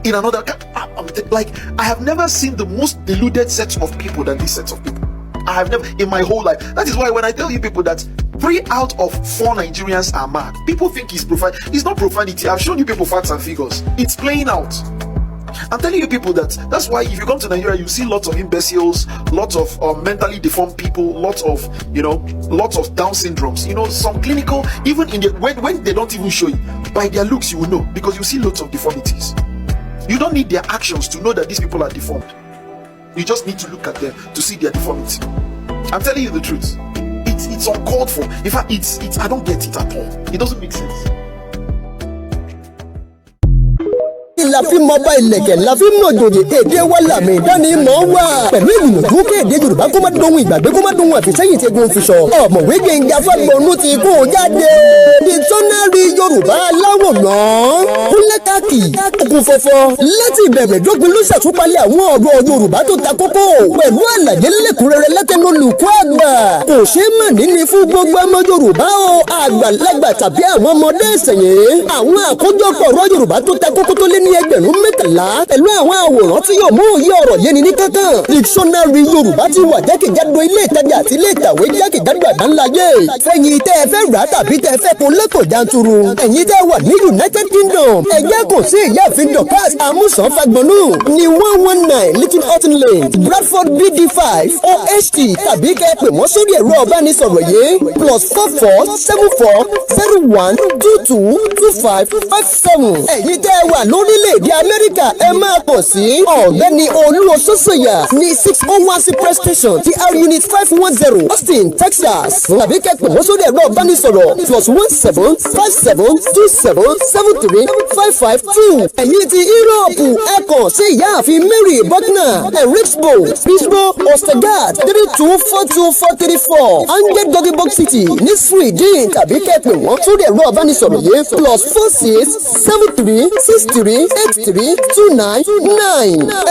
I have never seen the most deluded sets of people than these sets of people. I have never in my whole life. That is why when I tell you people that 3 out of 4 Nigerians are mad, people think it's profanity. It's not profanity. I've shown you people facts and figures. It's playing out. I'm telling you people that's why if you come to Nigeria, you see lots of imbeciles, lots of mentally deformed people, lots of Down syndromes. Some clinical, even in when they don't even show you, by their looks you will know, because you see lots of deformities. You don't need their actions to know that these people are deformed. You just need to look at them to see their deformity. I'm telling you the truth. It's uncalled for. In fact, I don't get it at all. It doesn't make sense. La fi mọ bá ilẹ̀kẹ̀ la fi mọ jòjì èdè wa làmì ìdánimọ̀ wà. Pẹ̀lú ìgbìyànjú kí èdè Yorùbá kó má dohun ìgbàgbé kó má dohun àfìsẹ́yìn tí egun fi sọ. Ọ̀mọ̀wé Gbénga Fágbọnú ti kó jáde. Dictionary Yorùbá aláwòrán. Kúnlẹ́kàkì ògùn fọ̀fọ̀. Láti ìbẹ̀rẹ̀ dópin ló ṣàtúpalẹ̀ àwọn ọ̀rọ̀ Yorùbá tó ta kókó. Pẹ̀lú àlàyé lẹ́kùnrẹ́rẹ́ látẹnu olùkọ́ àgbà. Kò ṣe é mà níní fún gbogbo ọmọ Yorùbá o. Àgbàlagbà tàbí àwọn ọmọdé ìsẹ̀yìn. Àwọn àkójọpọ̀ ọ̀rọ̀ Yorùbá tó ta kókó tó lé ní ẹgbẹ̀rún 13 pẹ̀lú àwọn àwòrán tí yóò mú òye ọ̀rọ̀ yéni ní kankan. Dictionary Yorùbá ti wà jákèjádò ilé ìtajà àti ilé ìtàwé jákèjádò àgbáńláyé. Fẹ́yìn tẹ́ ẹ fẹ́ rà tàbí tẹ́ ẹ fẹ́ kó lẹ́kọ̀ọ́ janturu. Ẹ̀yin tẹ́ wà ní United Kingdom. Ẹgbẹ́ kò sí ìyáàfin Dorcas Amusan Fagbọnú ní 119 Little Houghton Lane, Bradford BD5 OHT tàbí kẹ́ ẹ pè wọ́n sórí ẹ̀rọ ọ̀bánisọ̀rọ̀ yìí +44 74 01 22 25 57. Ẹ̀yin tẹ́ wà lórí lórílẹ̀‐èdè Amẹ́ríkà ẹ máa pọ̀ sí ọ̀gbẹ́ni Olúwaṣọ́ṣọ́yà ní 601 Press Station TR Unit 510 Austin Texas tàbí kẹ́pẹ́ wọ́n sórí ẹ̀rọ ìbánisọ̀rọ̀ +1757735552 ẹ̀yin ti Yúróòpù ẹ kàn sí ìyáàfin Mary Buckner Enrichbo Pittsburgh Ostergaard 324244 Angel Doggy Box City ní Sweden tàbí kẹ́pẹ́ wọ́n sórí ẹ̀rọ ìbánisọ̀rọ̀ yìí +4673832929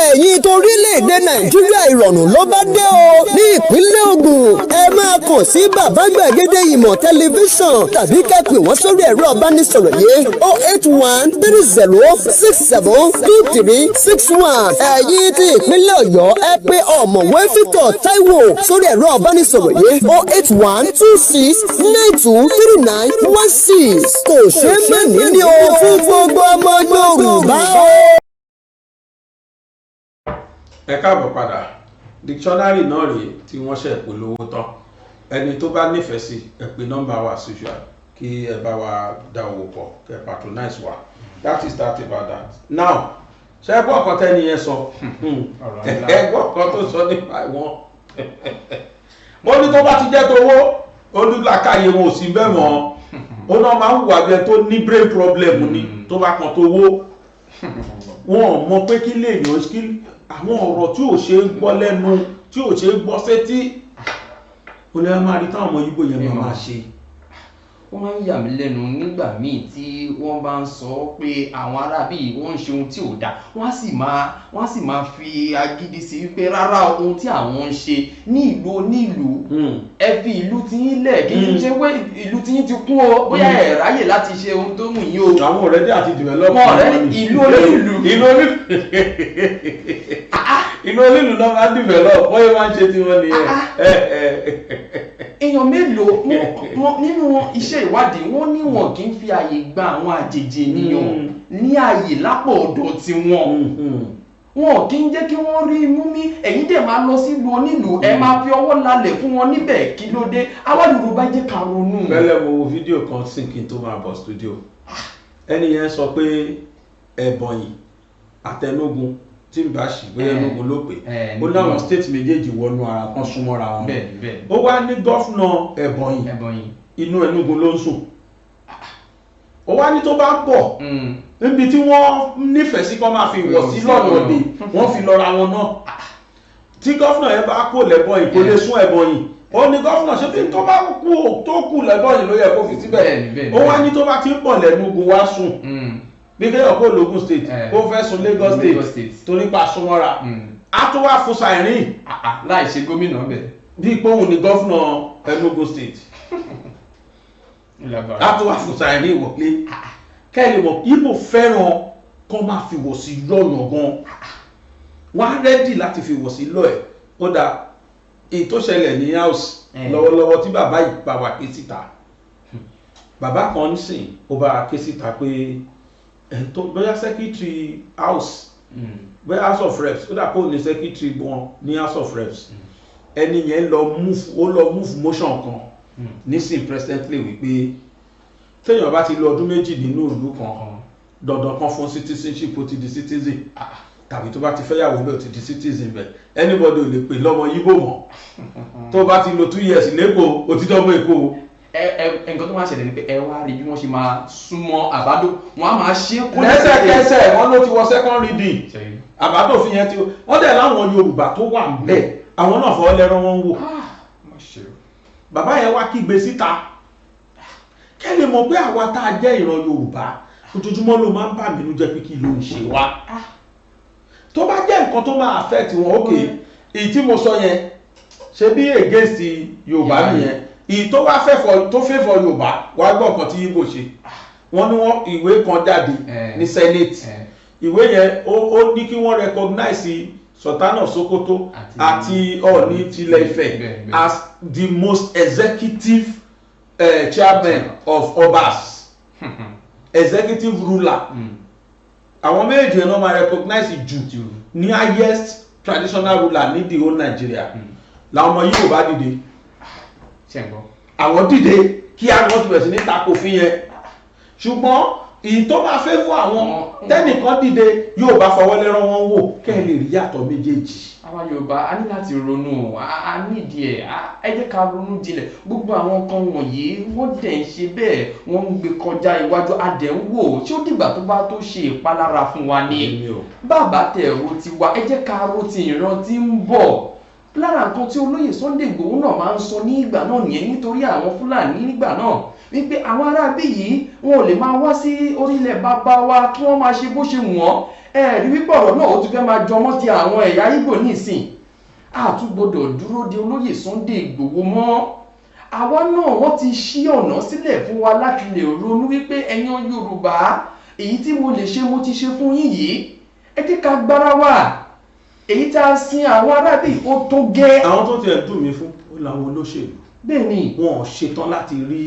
ẹ̀yin torílẹ̀-èdè Nàìjíríà ìrọ̀rùn ló bá dé o ní ìpínlẹ̀ Ògùn ẹ máa kàn sí bàbá gbàgede ìmọ̀ tẹlifíṣàn tàbí kẹ́pẹ́ wọ́n sórí ẹ̀rọ ìbánisọ̀rọ̀ yìí 08130672361 ẹ̀yin ti ìpínlẹ̀ Ọ̀yọ́ ẹ pè ọ̀mọ̀wé Victor Taiwo sórí ẹ̀rọ ìbánisọ̀rọ̀ yìí 08126923916 kò ṣe é mẹ́ni ní o fún gbogbo ọmọ Yorùbá o. ẹ káàbọ̀ padà dictionary náà rèé tí wọ́n ṣe polówó tán ẹni tó bá nífẹ̀ẹ́ sí ẹ pè nọ́mbà wa social kí ẹ bá wa dá owó pọ̀ kẹ́ patronize wa that is that about that. now ṣe é gbọ́ ọ̀kan tẹ́ni yẹn sọ ẹ gbọ́ ọ̀kan tó sọ nípa ìwọ̀n mo ní tó bá ti jẹ́ tówó olùlàkàyè wọn ò sí bẹ́ẹ̀ mọ́ ó náà máa ń wà bí ẹ tó ní brain problem ni tó bá kan tówó wọn ò mọ pé kí lè yàn kí àwọn ọ̀rọ̀ tí ò ṣe é gbọ́ lẹ́nu tí ò ṣe é gbọ́ sétí ó lè máa rí táwọn ọmọ Yíbò yẹn máa ṣe. ó máa ń yà mí lẹ́nu nígbà míì tí wọ́n bá ń sọ pé àwọn arábí wọ́n ń ṣe ohun tí ò dáa wọ́n á sì máa fi agídí sí wípé rárá ohun tí àwọn ń ṣe ní ìlú onílùú ẹ fi ìlú tiyín lẹ̀ kí n ṣe pé ìlú tiyín ti kún o bóyá ẹ ráyè láti ṣe ohun tó mú yín o. àwọn ọ̀rẹ́dẹ́ àti ìlú onílùú náà máa ń develop bóyá máa ń ṣe tí wọ́n nìyẹn. èèyàn mélòó nínú iṣẹ́ ìwádìí wọ́n ní wọn kì í fi àyè gba àwọn àjèjì ènìyàn ní àyè lápò ọ̀dọ̀ tiwọn wọn kì í jẹ́ kí wọ́n rí imú mi ẹ̀yin dẹ̀ máa lọ sílùú onílùú ẹ máa fi ọwọ́ lálẹ̀ fún wọn níbẹ̀ kí ló dé àwa Yorùbá jẹ́ ká ronú. bẹ́lẹ̀ mo wo fídíò kan sí kí n tó máa bọ̀ studio ẹni yẹn sọ pé Ebonyi àtẹnugun tí n bá ṣì bóyá Enugun ló pè ó láwọn state méjèèjì wọnú ara kan súnmọ́ra wọn ó wá ní gọ́fúnà Ebonyi inú Enugun ló ń sùn ó wá ní tó bá ń bọ̀ níbi tí wọ́n nífẹ̀ẹ́ sí kọ́ máa fi wọ̀ sí lọ́nà òde wọ́n fi lọ́ra wọn náà tí gọ́fúnà yẹn bá kó lẹ́bọ̀nyì kó lè sún Ebonyi ó ní gọ́fúnà ṣe bí tó bá kú tó kù lẹ́bọ̀nyì ló yẹ kó fi síbẹ̀ ó wá ní tó bá ti ń bọ̀ lẹ́nugun wá sùn bí kéèyàn kó l'Ògùn state kó fẹ́ sun Lagos state torí pa súnmọ́ra á tó wá fún sàìrìn láì ṣe gómìnà bẹ̀ bí ìpóhùn ní gọ́fúnà Enugu state á tó wá fún sàìrìn ìwọ̀lé kẹ́lẹ̀ mọ̀ Yíbò fẹ́ràn kọ́ máa fi wọ̀ sí lọ́nà gan wọ́n á rẹ́dì láti fi wọ̀ sí lọ́ ẹ̀ ó dà èyí tó ṣẹlẹ̀ ní house lọ́wọ́lọ́wọ́ tí bàbá yìí bá wà ké síta bàbá kan ń sìn ó bá ké síta pé tó bóyá secretary house bóyá house of reps ó dà kó ní secretary wọn ní house of reps ẹni yẹn lọ move motion kan nísìn presently wípé téèyàn bá ti lò ọdún méjì nínú ìlú kan dandan kan fún citizenship ó ti di citizen tàbí tó bá ti fẹ́yàwó bẹ́ẹ̀ ó ti di citizen bẹ́ẹ̀ anybody ò lè pè lọ́mọ Yíbò mọ́ tó bá ti lò 2 years lẹ́kọ̀ọ́ ó ti dọ́mọ Èkó. nǹkan tó máa ṣẹlẹ̀ ni pé ẹ wá rí bí wọ́n ṣe máa súnmọ́ àbádò wọ́n á máa ṣe kó lẹ́sẹ̀kẹsẹ̀ wọ́n ló ti wọ second reading àbádò fi yẹn ti wọ́n dẹ̀ láwọn Yorùbá tó wà ńbẹ̀ àwọn náà fọwọ́ lẹ́rọ wọn wò bàbá yẹn wá kígbe síta kẹ́lẹ̀ mọ̀ pé àwa tá a jẹ́ ìran Yorùbá ojoojúmọ́ ló máa ń bà mí nínú jẹ́ pé kí ló ń ṣe wá tó bá jẹ́ nǹkan tó máa affect wọn ókè èyí tí mo sọ yẹn ṣe bí against Yorùbá nìyẹn èyí tó wá tó fẹ́fọ̀ Yorùbá wá gbọ́ nǹkan tí Yíbò ṣe wọ́n ní wọ́n ìwé kan jáde ní Senate ìwé yẹn ó ní kí wọ́n recognize Sultan of Sokoto àti Ọọ̀ni tilẹ̀ Ifẹ̀ as the most executive chairman of Obas executive ruler àwọn méjì náà máa recognize jù ní highest traditional ruler ní the whole Nigeria làwọn ọmọ Yíbò bá dìde àwọn dìde kí àwọn tó bẹ̀rẹ̀ sí ní tako òfin yẹn ṣùgbọ́n ìyí tó máa fẹ́ fún àwọn tẹ́nìkan dìde yóò bá fọwọ́ lẹ́rán wọn wò kẹ́ ẹ lè rí yàtọ̀ méjèèjì. àwa Yorùbá a ní láti ronú a nídìí ẹ jẹ́ ká ronú jinlẹ̀ gbogbo àwọn nǹkan wọ̀nyí wọ́n dẹ̀ ń ṣe bẹ́ẹ̀ wọ́n ń gbé kọjá iwájú adẹ̀ ń wò tí ó dìgbà tó bá tó ṣe ìpalára fún wa ní bàbá tẹ̀ ro ti wa ẹ jẹ́ ká ro ti ìran tí ń bọ̀ lára nǹkan tí olóyè Sunday Igboho náà máa ń sọ ní ìgbà náà nìyẹn nítorí àwọn Fúlàní nígbà náà wípé àwọn aráabí yìí wọn ò lè máa wá sí orílẹ̀ bàbá wa kí wọ́n máa ṣe bó ṣe wù wọ́n rí wípé ọ̀rọ̀ náà ó ti fẹ́ máa jọmọ́ ti àwọn ẹ̀yà Ìgbò nísìn àtúgbọ́dọ̀ dúró de olóyè Sunday Igboho mọ́ àwa náà wọ́n ti ṣí ọ̀nà sílẹ̀ fún wa láti lè ronú wípé ẹ̀yin Yorùbá èyí tí mo lè ṣe mo ti ṣe fún yín yìí ẹ jẹ́ ká gbára wà èyí tá a sin àwọn aráabí ó tó gẹ́. àwọn tó tiẹ̀ dùn mí fún ó làwọn olóṣèlú bẹ́ẹ̀ ni wọn ò ṣetán láti rí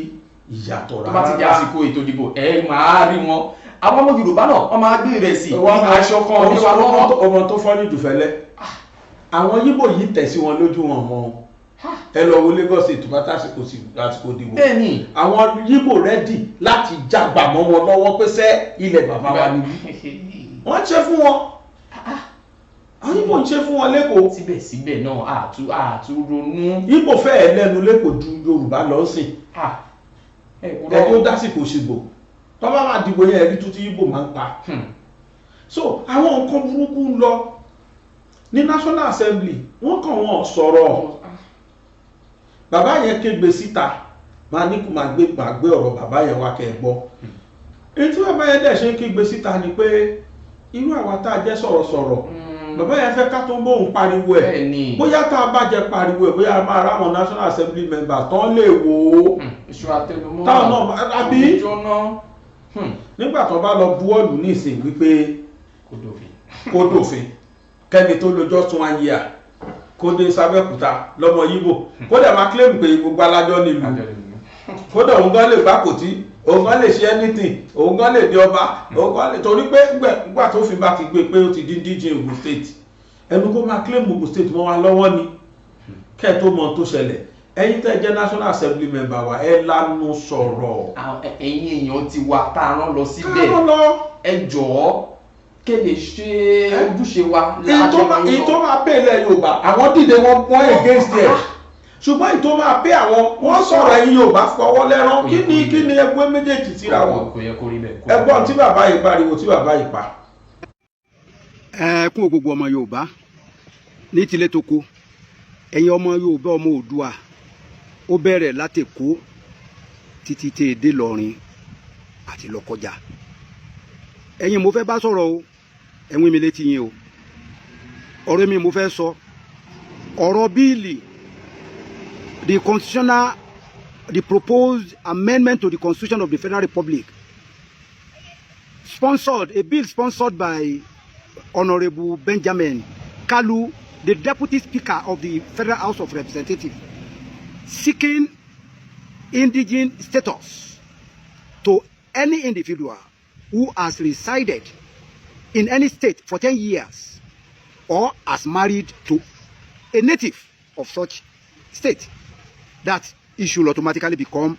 ìyàtọ̀ rárá. tó bá ti di àsìkò ètò ìdìbò ẹ máa rí wọn àwọn ọmọ Yorùbá náà wọ́n máa gbé ìrẹsì aṣọ kan ní wa lọ́wọ́. ọmọ tó fọ́ ní jùfẹ́lẹ́ àwọn Yíbò yìí tẹ̀ sí wọn lójú wọn mọ́ ẹ lọ wo Lagos ètò bá tásìkò dìbò bẹ́ẹ̀ni àwọn Yíbò rẹ́dì láti jàgbà mọ́ wọn lọ́wọ́ pé sẹ́ ilẹ̀ bàbá wa níbí wọ́n ṣe fún wọn àwọn Yíbò ń ṣe fún wọn lẹ́kọ̀ọ́. síbẹ̀síbẹ̀ náà àtú ronú. Yíbò fẹ́ẹ̀ lẹ́nu lẹ́kọ̀ọ́ ju Yorùbá lọ sí ẹ tó dásìkò ṣègbò tó bá máa dìbò yẹn ẹ̀rí tó ti Yíbò máa ń pa. So àwọn nǹkan burúkú ń lọ ní National Assembly wọ́n kàn wọ́n sọ̀rọ̀ bàbá yẹn kégbe síta máa ní kó máa gbé ọ̀rọ̀ bàbá yẹn wá kẹ́ ẹ gbọ́. èyí tí bàbá yẹn dẹ̀ ṣe ń kégbe síta ni pé irú àwa tá a jẹ́ sọ̀rọ̀sọ̀rọ̀ bàbá yẹn fẹ́ ká tó ń bóun pariwo ẹ̀ bóyá tá a bá jẹ pariwo ẹ̀ bóyá a máa ráwọn National Assembly members tán lè wò ó táwọn náà àbí nígbà tó bá lọ buwọ́lù ní ìsìn wípé kó dòfin kẹ́ni tó lójọ́ tún wá yíyà kó dé sábẹ́kúta lọ́mọ Yíbò kódà máa claim pé gbogbo alájọ́ nílùú kódà òun gan lè gbá kò tí òun gan lè ṣe anything òun gan lè di ọba òun gan lè torí pé nígbà tó fi bá ti gbé pé ó ti dín díje Ògùn state ẹnu kó máa claim Ògùn state mọ́ wa lọ́wọ́ ni kẹ́ tó mọ tó ṣẹlẹ̀ ẹ̀yin tẹ́ jẹ́ National Assembly member wa ẹ lanu sọ̀rọ̀. ẹ̀yin èèyàn ti wa tá a rán lọ síbẹ̀ ẹ jọ̀ọ́ kẹ́ lè ṣe ojúṣe wa. ìtọ́ máa pè ilẹ̀ Yorùbá àwọn dìde wọ́n against ẹ̀ ṣùgbọ́n ìtọ́ máa pè àwọn wọ́n sọ̀rọ̀ ẹ̀yin Yorùbá fọwọ́ lẹ́rán kí ni ẹgbẹ́ méjèèjì síra wọn ẹgbọ́n tí bàbá yìí pariwo tí bàbá yìí pa. kún gbogbo ọmọ Yorùbá ní tilẹ̀ tó kó ẹ̀yin ọmọ Yorùbá ọmọ Oòduà ó bẹ̀rẹ̀ láti Èkó títí tẹ́ dé Ìlọrin àti Lọ́kọ́jà ẹ̀yin mo fẹ́ bá sọ̀rọ̀ o ẹ̀wọ̀n mi létí yín o ọ̀rọ̀ mi mo fẹ́ sọ ọ̀rọ̀ bíìlì the proposed amendment to the Constitution of the Federal Republic a bill sponsored by Honorable Benjamin Kalu, the Deputy Speaker of the Federal House of Representatives, seeking indigent status to any individual who has resided in any state for 10 years or has married to a native of such state, that he should automatically become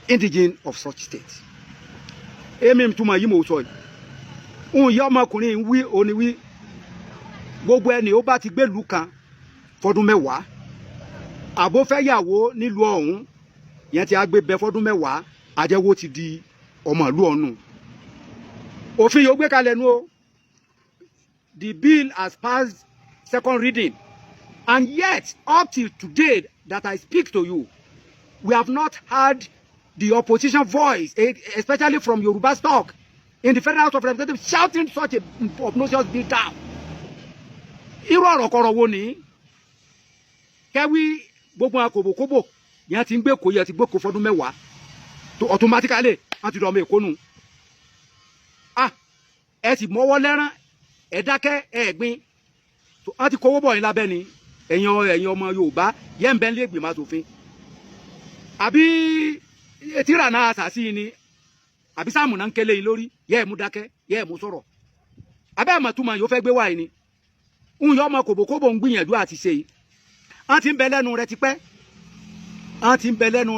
indigent of such state. Èmi túmọ̀ yìí mo sọ yìí òun yá ọmọkùnrin ń wí òní wí gbogbo ẹni ó bá ti gbélùú kan fọdún mẹ́wàá àbó fẹ́ yàwó nílùú ọ̀hún yẹn ti á gbé bẹ fọdún mẹ́wàá àjẹwò ti di ọmọ ìlú ọ̀nù òfin yóò gbé kalẹ̀ nu o. The bill has passed second reading, and yet up till today that I speak to you, we have not heard the opposition voice, especially from Yoruba stock in the Federal House of Representatives, shouting such a obnoxious bill down. Irú ọ̀rọ̀ kọ̀rọ̀ wo ni kẹ́wí gbogbo akòbòkóbò yẹn ti ń gbé kó yẹ ti gbé kó fọdún mẹ́wàá tó automatically wọ́n ti dọ̀mọ èkó nù. Ẹ sì mọ́wọ́ lẹ́rán ẹ dákẹ́ ẹ gbin wọ́n ti kówó bọ̀ yín lábẹ́ ni ẹ̀yin ọmọ Yorùbá yẹn ń bẹ́ ń lé gbìmọ̀ asòfin àbí tíra náà àṣàṣì ni àbí sáàmù náà ń kélé yín lórí yẹ ẹ̀ mú dákẹ́ yẹ ẹ̀ mú sọ̀rọ̀ abẹ́ àmọ̀túmọ̀ yóò fẹ́ gbé wáyé ni ń yọ ọmọ kòbókòbó ń gbìyànjú àti ṣe yìí wọ́n ti ń bẹ lẹ́nu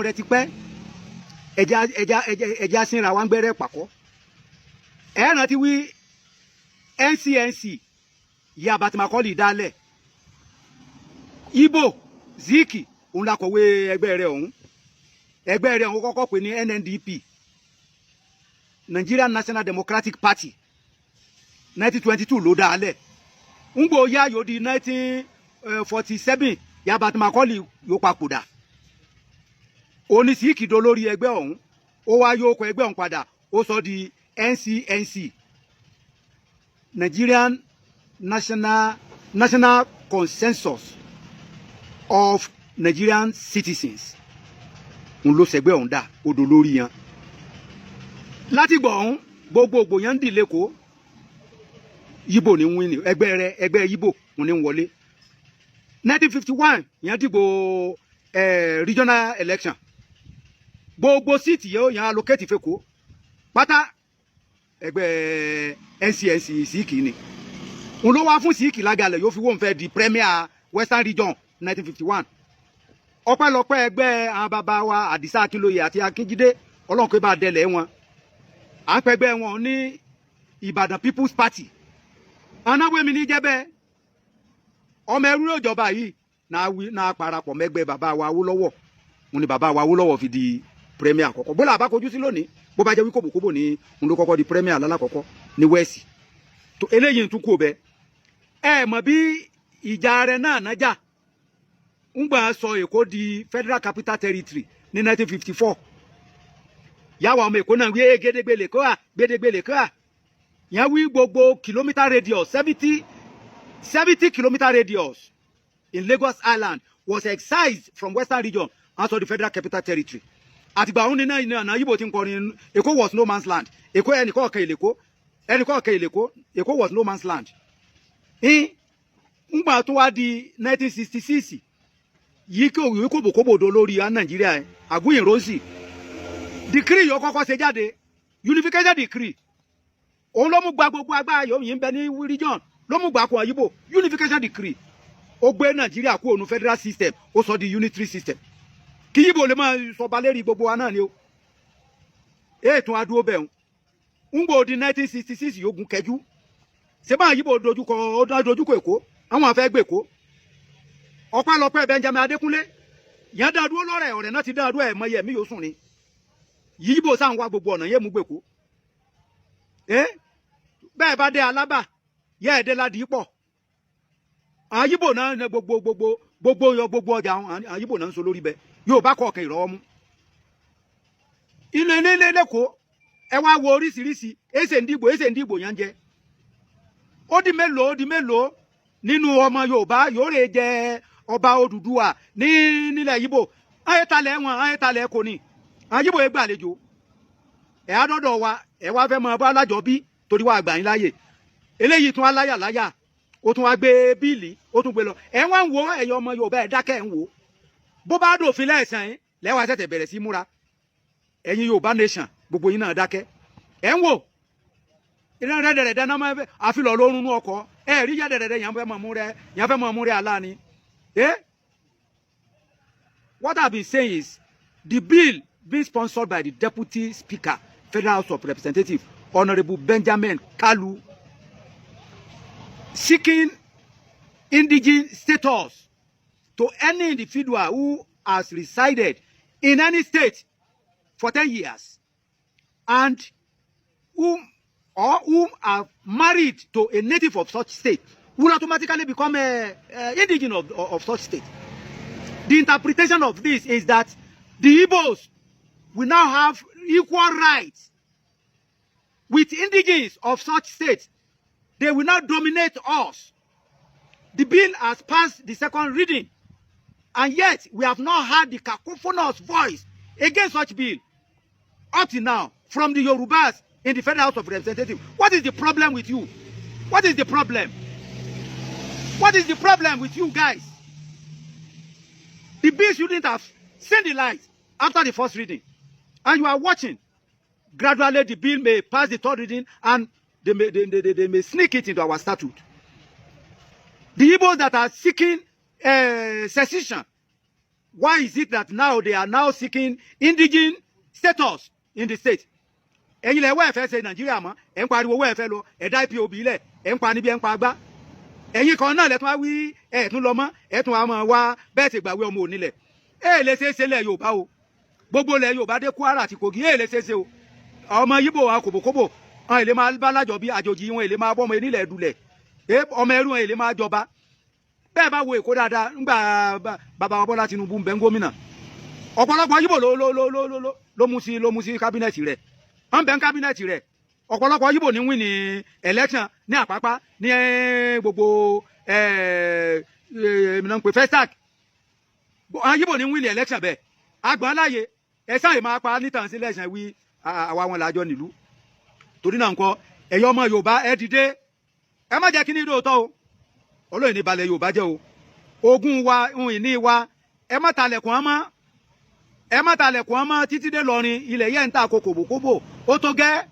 rẹ tipẹ́ ẹja sínra wa ń gbẹ́rẹ́ pàkọ́ ẹ rántí wí NCNC ìyá Batimakọ́lì dálẹ̀ Yibo Ziki òun la kọ̀wé ẹgbẹ́ rẹ̀ ọ̀hún kọ́kọ́ pè ní NNDP Nigerian National Democratic Party 1922 ló dálẹ̀ ngbò ya yóò di 1947 ìyá Batimakọ́lì yóò papòdà òní Ziki do lórí ẹgbẹ́ ọ̀hún ó wá yóò kọ ẹgbẹ́ ọ̀hún padà ó sọ di NCNC Nigerian National Consensus of Nigerian Citizens n ló ṣẹgbẹ́ ọ̀hún dà odò lórí yan láti gbọ̀ ọ̀hún gbogbogbò yẹn ń dì lẹ́kọ̀ọ́ Yibo ní wíìnì ẹgbẹ́ Yibo wọn ní wọlé 1951 yẹn dìbò regional election gbogbo síìtì yẹn allocate fẹ́kọ̀ọ́ pátá ẹgbẹ́ NCNC Ziki ni n ló wá fún Ziki lágalẹ̀ yóò fi wọ́n fẹ́ di premier Western Region 1951 ọpẹ́lọpẹ́ ẹgbẹ́ àwọn bàbá wa Àdìsá Akínlóye àti Akínjídé Ọlọ́run kó bá dẹlẹ̀ wọn à ń pẹgbẹ́ wọn ní Ìbàdàn People's Party anáwémi ní jẹ́bẹ́ ọmọ ẹrú ìjọba yìí náà parapọ̀ mẹ́gbẹ́ bàbá wa Awólọ́wọ̀ wọn ni bàbá wa Awólọ́wọ̀ fi di premier àkọ́kọ́ bó làbá kojú sí lónìí bó bá jẹ́ wí kòbòkòbò ní òun ló kọ́kọ́ di premier lálàkọ́kọ́ ní wẹ́ẹ̀sì tó eléyìí tún kó bẹ ẹ mọ̀ bí ìjà rẹ̀ náà nájà ń gbà sọ Èkó di Federal Capital Territory ní 1954 yàwó ọmọ Èkó náà wí gédégbé lèkó à yẹn wí gbogbo kilometre radius 70 kilometre radius in Lagos Island was excised from Western Region and to the Federal Capital Territory àtìgbà òun nínú ìnáwó Yibo ti ń kọrin Èkó was no man's land Èkó ẹnìkan ọ̀kẹ́ ìlẹ̀kọ́ Èkó was no man's land ńgbà tó wá di 1966 yìí kí òwúwí kòbòkòbòdò lórí Nàìjíríà àgúyìn rọ́ọ̀sì decree yóò kọ́kọ́ ṣe jáde unification decree òun ló mú gba gbogbo agbára yòó yìí ń bẹ ní region ló mú gbà kó Yibo unification decree ó gbé Nàìjíríà kó òun federal system ó sọ di unitary system kí Yibo lè máa sọba lérí gbogbo wa náà ni ó ètò adúró bẹ̀ ń gbò di 1966 yóò gun kẹjú ṣébà Yibo dojúkọ Èkó àwọn afẹ́ gbé Èkó ọpẹ́lọpẹ́ Benjamin Adékúnlé yẹn dáadúró lọ́rẹ̀ ọ̀rẹ́ náà ti dáadúró ẹ̀ mọ yẹ̀mí yóò sùn ni Yibo sáà ń wá gbogbo ọ̀nà yẹn mú gbèkó bẹ́ẹ̀ bá dé Alábà yẹ́ ẹ̀dẹ́ ládìí pọ̀ àwọn Yibo náà ní gbogbo ọjà àwọn Yibo náà ń so lórí bẹ yóò bá kọ̀ọ̀kan ìrọ̀wọ́ mú ilé lẹ́kọ̀ọ́ ẹ wá wo oríṣiríṣi èsè ndígbò yẹn ń jẹ ó di mélòó nínú ọmọ Yorùbá yóò rè jẹ ọba Odùduwà nílẹ̀ Yibo ayétalẹ̀ kò ní àwọn Yibo yẹn gbàlejò ẹ̀ adọ́dọ̀ wa ẹ̀ wá fẹ́ mọ bá alájọ bí torí wà gbà yín láàyè eléyìí tún aláyà ó tún wá gbé bíìlì ó tún gbé lọ ẹ̀ wá ń wo ẹ̀yọ ọmọ Yorùbá ẹ̀ dákẹ́ ń wò bó bá dòfin lẹ́ẹ̀sán yín lẹ́wà tẹ̀tẹ̀ bẹ̀rẹ̀ sí múra ẹ̀yin Yorùbá nation gbogbo yín náà dákẹ́ ẹ̀ ń wò ìran rẹ̀ dáná máa fẹ́ àfilọ̀ lórun nú ọkọ̀ ẹ̀ rí yẹ́ dẹ̀dẹ̀ yàn fẹ́ mọ̀ mú rẹ̀ aláàní what I've been saying is the bill being sponsored by the Deputy Speaker, Federal House of Representatives, Honorable Benjamin Kalu, seeking indigenous status to any individual who has resided in any state for 10 years and whom are married to a native of such state will automatically become indigenous of such state. The interpretation of this is that the Igbos will now have equal rights with indigenes of such states. They will not dominate us. The bill has passed the second reading, and yet we have not heard the cacophonous voice against such bill up to now from the Yorubas in the Federal House of Representatives. What is the problem with you? What is the problem? What is the problem with you guys? The bill shouldn't have seen the light after the first reading. And you are watching. Gradually, the bill may pass the third reading and they may sneak it into our statute. The Igbos that are seeking secession, why is it that now they are now seeking indigenous status in the state? ẹ̀yin lẹ wá ẹ̀fẹ́ ṣe Nàìjíríà mọ́ ẹ̀ ń pariwo owó ẹ̀fẹ́ lọ ẹ̀ dá IPOB lẹ̀ ẹ̀ ń pa níbi ẹ̀ ń pa agbá ẹ̀yin kan náà lẹ́tún wá wí ẹ̀ tún lọ mọ́ ẹ̀ tún wá máa wá bẹ́ẹ̀ ṣe gbàwé ọmọ onílẹ̀ ẹ̀ lè ṣe é ṣe lẹ̀ Yorùbá o gbogbo lẹ̀ Yorùbá dé Kwara àti Kogi ẹ̀ lè ṣe é ṣe o ọmọ Yibo wa kòbókòbó wọn èlé máa bá lájọ bí àjòjì wọn èlé máa bọ́ ọmọ enílẹ̀ dulẹ̀ ọmọ ẹrú wọn èlé máa jọba bẹ́ẹ̀ bá wo Èkó dáadáa ńgbà bàbá wa Bọ́lá Tinubu ń bẹ ń gómìnà ọ̀pọ̀lọpọ̀ Yibo ló mú sí kábínẹ̀tì rẹ̀ wọ́n bẹ ń kábínẹ̀tì rẹ̀ ọ̀pọ̀lọpọ̀ Yibo ní win ní election ní Àpápá ní gbogbo ìmìnà ń pè Festac Yibo ní win ní election bẹ́ẹ̀ àgbọ̀n láàyè ẹ̀sán yìí máa pa nítàn sí election wí àwa wọn làjọ nílùú torí náà nǹkan ẹ̀yọ́ ọmọ Yorùbá ẹ dìde ẹ má jẹ́ kí ní ìdóòtọ́ o olóyìn ní balẹ̀ Yorùbá jẹ́ o ogún wa ohun ìní wa ẹ má talẹ̀kùn ọmọ títí dé lọrin ilẹ̀ yẹn ń ta kòbòkòbò ó tó gẹ́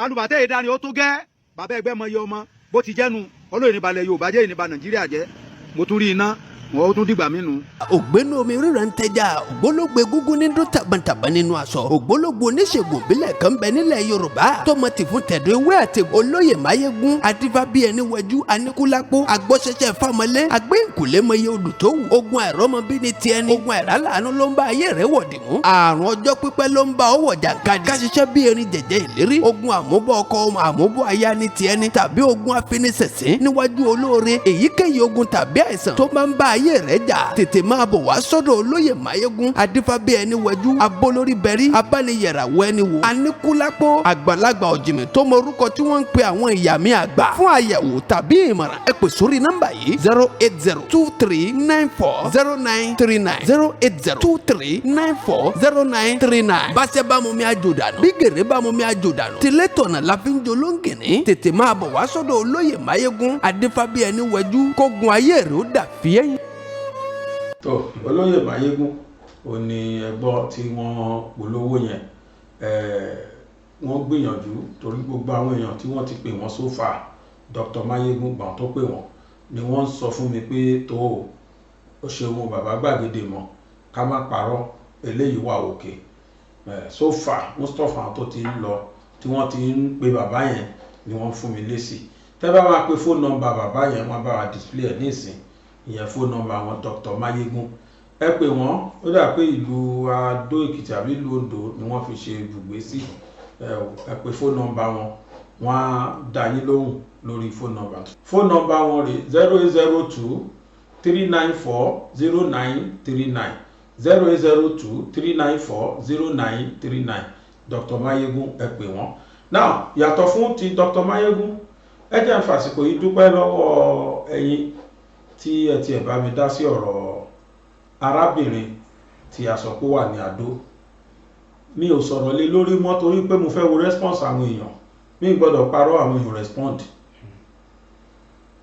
alùbàtẹ́ ìdáni ó tó gẹ́ bàbá ẹgbẹ́ mọ iye ọmọ bó ti jẹ́nu olóyìn ní balẹ̀ Yorùbá jẹ́ ìníba Nàìjíríà jẹ́ mo tún rí iná wọn ó tún dìgbà mí nu. ògbénu omi ríran tẹja ògbólógbé gúngún ní dún tàbàtàbà nínú aṣọ ògbólógbò oníṣègùn ìbílẹ̀ kan bẹ nílẹ̀ Yorùbá tó mọ tìfún tẹ̀dọ̀ ewé àti olóyè máyégún adífá bíi ẹni wẹjú aníkúlápó agbọ́sẹsẹ fámọlé agbẹ́ǹkùlé mọye olùtọ́wù ogun àìrọ́mọbí ní tiẹ̀ ní ogun àìrálàánú ló ń bá ayé rẹ̀ wọ̀dì mú àrùn ọjọ́ pípẹ́ ló ń bá ọwọ́ jàǹkadì káṣiṣẹ́ bí erin jẹ̀jẹ̀ ìlérí ogun àmúbọ̀ ọkọ àmúbọ̀ aya ní tiẹ̀ ní tàbí ogun afinisẹ̀sìn níwájú olóore èyíkéyìí ogun tàbí àìsàn tó máa ń bá ayé rẹ̀ jà tètè máa bọ̀ wá sọ́dọ̀ olóyè máyégún adífábí ẹni wẹjú abólórí bẹ̀rí abániyẹ̀ràwọ ẹni wò aníkúlápó àgbàlagbà ọ̀jìmì tó mọ orúkọ tí wọ́n ń pe àwọn ìyá mi àgbà fún àyẹ̀wò tàbí ìmọ̀ràn ẹ pè sórí nọ́mbà yìí 08023940939 08023940939 báṣẹ́ bá mú mi àjò dànù bí gèrè bá mú mi àjò dànù tìlẹ̀ tọ̀nà la fi ń jolóńgìní tètè máa bọ̀ wá sọ́dọ̀ olóyè máyégún adífábí ẹni wẹjú kógun ayé rẹ̀ ó dà fíẹ́yìn. tó olóyè máyégún ò ní ẹgbọ́ tí wọ́n polówó yẹn wọ́n gbìyànjú torí gbogbo àwọn èèyàn tí wọ́n ti pè wọ́n sófà Dr. máyégún gbọ̀n tó pè wọ́n ni wọ́n sọ fún mi pé tó o ṣeun bàbá gbàgede mọ́ ká má parọ́ eléyìí wà òkè sófà Mustapha tó ti ń lọ tí wọ́n ti ń pe bàbá yẹn ni wọ́n fún mi lésì tẹ́ bá máa pe fóònù nọ́mbà bàbá yẹn wọ́n bá wa display ẹ̀ nísìn ìyẹn fóònù nọ́mbà wọn Dr. máyégún ẹ pè wọ́n ó dà pé ìlú Adó Èkìtì àbí ìlú Oǹdó ni wọ́n fi ṣe ibùgbé sí ẹ pè fóònù nọ́mbà wọn wọ́n á dá yín lóhùn lórí fóònù nọ́mbà wọn rè 0802-394-0939 0802-394-0939 Dr. máyégún ẹ pè wọ́n. now yàtọ̀ fún ti Dr. máyégún ẹ jẹ́ n fàsìkò yìí dúpẹ́ lọ́wọ́ ẹ̀yin tí ẹ tiẹ̀ bá mi dá sí ọ̀rọ̀ arábìnrin tí a sọ pé wà ní Adó mi ò sọ̀rọ̀ lé lórí mọ́ torí pé mo fẹ́ wo response àwọn èèyàn mi gbọ́dọ̀ parọ́ àwọn èèyàn respond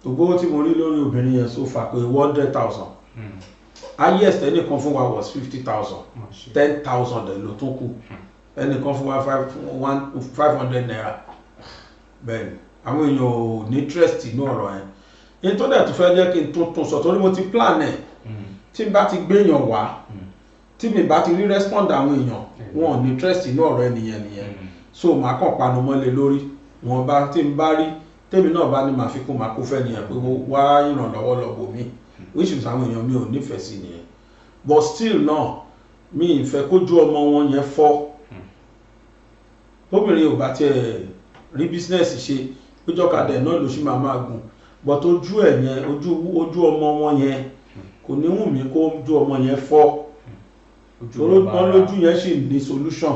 gbogbo tí mo rí lórí obìnrin yẹn so far pé 100,000 highest ẹnìkan fún wa was 50,000 10,000 ló tún kù ẹnìkan fún wa 500 naira bẹ́ẹ̀ni àwọn èèyàn ò ní interest inú ọ̀rọ̀ yẹn yẹn tó dẹ̀ tó fẹ́ jẹ́ kí n tuntun sọ torí mo ti plan ẹ̀ tí n bá ti gbéyàn wá tí mi bá ti rí respond àwọn èèyàn wọn ò ní interest inú ọ̀rọ̀ ẹnìyẹn nìyẹn so màá kàn panu mọ́lẹ̀ lórí wọn bá tí n bá rí tèmi náà bá ní màá fi kún màá kó fẹ́ nìyẹn pé wá ìrànlọ́wọ́ lọ́bọ̀ mi which is àwọn èèyàn mi ò nífẹ̀ẹ́ sí nìyẹn but still náà mi ìfẹ́ kójú ọmọ wọn yẹn fọ́ tóbìnrin ò bá tiẹ̀ rí business ṣe péjọkadà ẹ̀ náà ló ṣì máa gùn but ojú ẹ̀ yẹn ojú ọmọ wọn yẹn kò ní wù mí kó ojú ọmọ yẹn fọ́ wọn lójú yẹn sì ní solution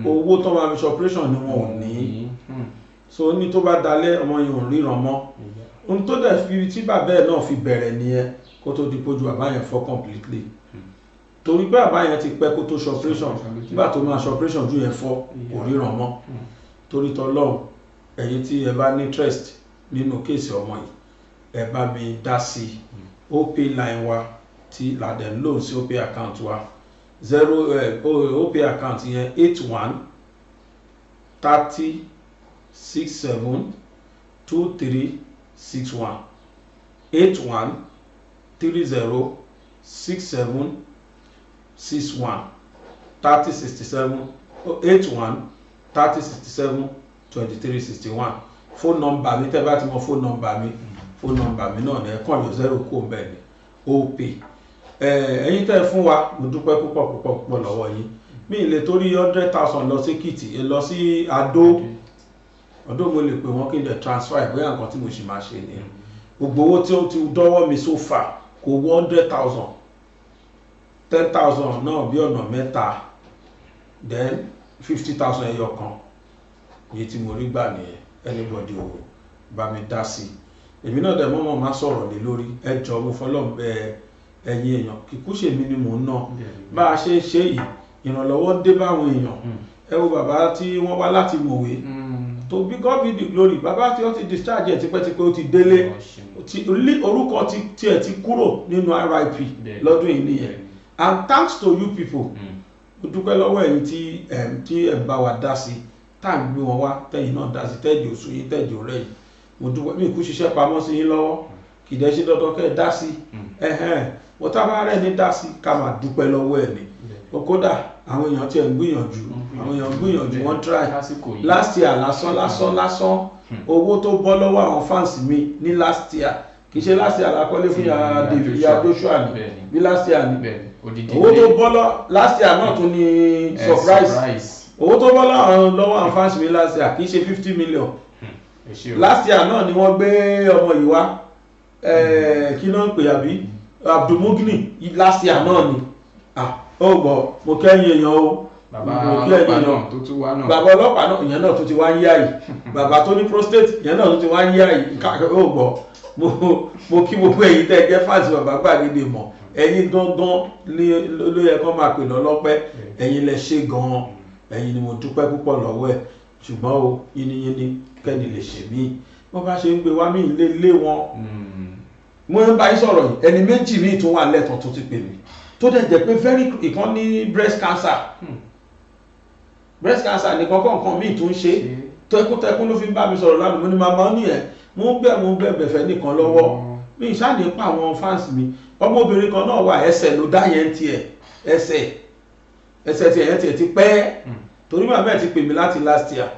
owó tó máa fi ṣe operation ni wọn ò ní so ní tó bá dalẹ̀ ọmọ yẹn ò ríran mọ́ ohun tó dẹ̀ fi tí bàbá ẹ̀ náà fi bẹ̀rẹ̀ nìyẹn kó tó di pójú bàbá yẹn fọ́ completely torí pé bàbá yẹn ti pẹ́ kó tó ṣe operation nígbà tó máa ṣe operation ojú yẹn fọ́ kò ríran mọ́ torí tọ́lọ́run ẹ̀yin tí ẹ bá ní interest nínú kéèsì ọmọ yìí ẹ bá mi dá sí opay line wa tí ládẹ̀ ń lò sí opay account wa opay account yẹn 81-30-67-2361 81-30-67-61 3067 3067 2361 phone number mi tẹ́ bá ti mọ phone number mi náà ní ẹ̀kan yóò 0 kó ń bẹ̀ ní OP. Ẹ̀yin tẹ́ fún wa mo dúpẹ́ púpọ̀ lọ́wọ́ yín. Mi lè torí 100,000 lọ sí Èkìtì lọ sí Adó mo lè pè wọ́n kí n dẹ̀ transfer ìgbéyà nǹkan tí mo ṣì máa ṣe ni gbogbo owó tí ó ti dọ́wọ́ mi so far kò wọ 100,000 10,000 náà bí ọ̀nà mẹ́ta then 50,000 ẹyọ kan iye tí mo rí gbà nìyẹn anybody ò bá mi dá sí èmi náà dẹ̀ mọ́mọ́ máa sọ̀rọ̀ lé lórí ẹjọ́ mo fọlọ́ bẹ ẹ̀yin èèyàn kíkú ṣèmi ni mò ń ná bá a ṣe ń ṣe yìí ìrànlọ́wọ́ dé báwọn èèyàn ẹ wo bàbá tí wọ́n wá láti mọ̀wé to be God be the glory bàbá tí ó ti discharge ẹ̀ tipẹ́tipẹ́ ó ti délé orúkọ tiẹ̀ ti kúrò nínú RIP lọ́dún yìí nìyẹn and thanks to you people mo dúpẹ́ lọ́wọ́ ẹ̀yin tí ẹ̀ ń bá wa dá sí tá à ń gbé wọn wá tẹ̀yin náà dá sí tẹ́jì oṣù yín tẹ́jì ọ̀rẹ́ yìí mo dúpẹ́ mi kú ṣiṣẹ́ pamọ́ sí yín lọ́wọ́ kì í dẹ́ ṣe dandan kẹ́ ẹ dá sí mo tábà rẹ̀ ní dá sí ká máa dúpẹ́ lọ́wọ́ ẹ̀ ni kódà àwọn èèyàn tí ẹ̀ ń gbìyànjú wọ́n try last year lásán owó tó bọ́ lọ́wọ́ àwọn fans mi ní last year kì í ṣe last year lákọ́lé fún ya Joshua ni bí last year ni owó tó bọ́ last year náà tún ní surprise owó tó bọ́ lọ́wọ́ àwọn fans mi last year kì í ṣe 50 million last year náà ni wọ́n gbé ọmọ yìí wá kí náà ń pè àbí Abdulmugni last year náà ni ó gbọ́ mo kẹ́yìn èèyàn o bàbá ọlọ́pàá náà tó tún wá náà bàbá ọlọ́pàá náà ìyẹn náà tó ti wá ń yá yìí bàbá tó ní prostate ìyẹn náà tó ti wá ń yá yìí ó gbọ́ mo kí gbogbo ẹ̀yin tẹ́ jẹ́ fáàsì bàbá gbàgede mọ̀ ẹ̀yin gangan ló yẹ kó máa pè lọ́lọ́pẹ́ ẹ̀yin lẹ ṣe gan-an ẹ̀yin ni mo dúpẹ́ púpọ̀ lọ́wọ́ ẹ̀ ṣùgbọ́n o yínníyínní kẹ́ni lè ṣe mí wọ́n bá ṣe ń gbé wá mí lé wọn mo ń bá yín sọ̀rọ̀ yìí ẹni méjì míì tún wà lẹ́tọ̀ọ́ tó ti pè mí tó dẹ̀ jẹ́ pé ìkan ní breast cancer ní kọ̀ọ̀kan míì tún ṣe tẹkùntẹkùn ló fi ń bá mi sọ̀rọ̀ lánàá mo ní màmá ní ẹ̀ mo ń bẹ̀ fẹ́ nìkan lọ́wọ́ mi ìṣáàní pa àwọn fans mi ọmọbìnrin kan náà wà ẹsẹ̀ ló dá yẹn tiẹ̀ ẹsẹ̀ tiẹ̀ yẹn tiẹ̀ ti pẹ́ torí màmá ẹ̀ ti pè mí láti last year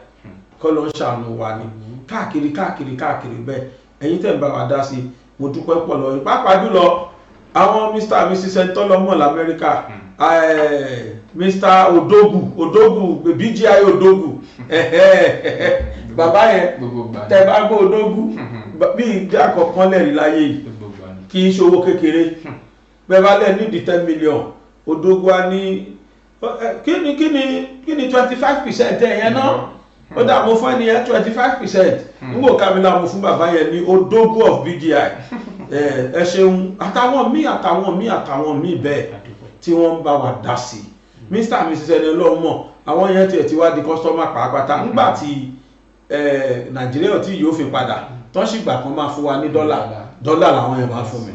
kọ́ ló ń ṣàánú wa ni káàkiri bẹ́ẹ̀ ẹ̀yin tẹ̀ ń bá wa dá sí mo dúpẹ́ pọ̀ lọ́yìn pàápàá jùlọ àwọn Mr. and Mrs. Entolomo l'Amẹ́ríkà Mr. Odogu BGI Odogu bàbá yẹn tẹ́ bá gbọ́ Odogu bí ìdí àkọ́kọ́ lẹ́rìí láyé yìí kì í ṣòwò kékeré bẹ́ẹ̀ bá lẹ́ ní 10 million Odogu á ní kí ni 25% ẹ̀yẹn náà ó dà mo fún ẹni yẹn 25% nígbò kamila mo fún bàbá yẹn ní Odogu of BGI ẹ ṣeun àtàwọn míì bẹ́ẹ̀ tí wọ́n ń bá wa dá sí Mr. and Mrs. Entolomo àwọn yẹn tiẹ̀ ti wá di customer pàápàá nígbà tí Nàìjíríà tí yóò fi padà tán sì gbà kan máa fún wa ní dọ́là làwọn yẹn máa fún mi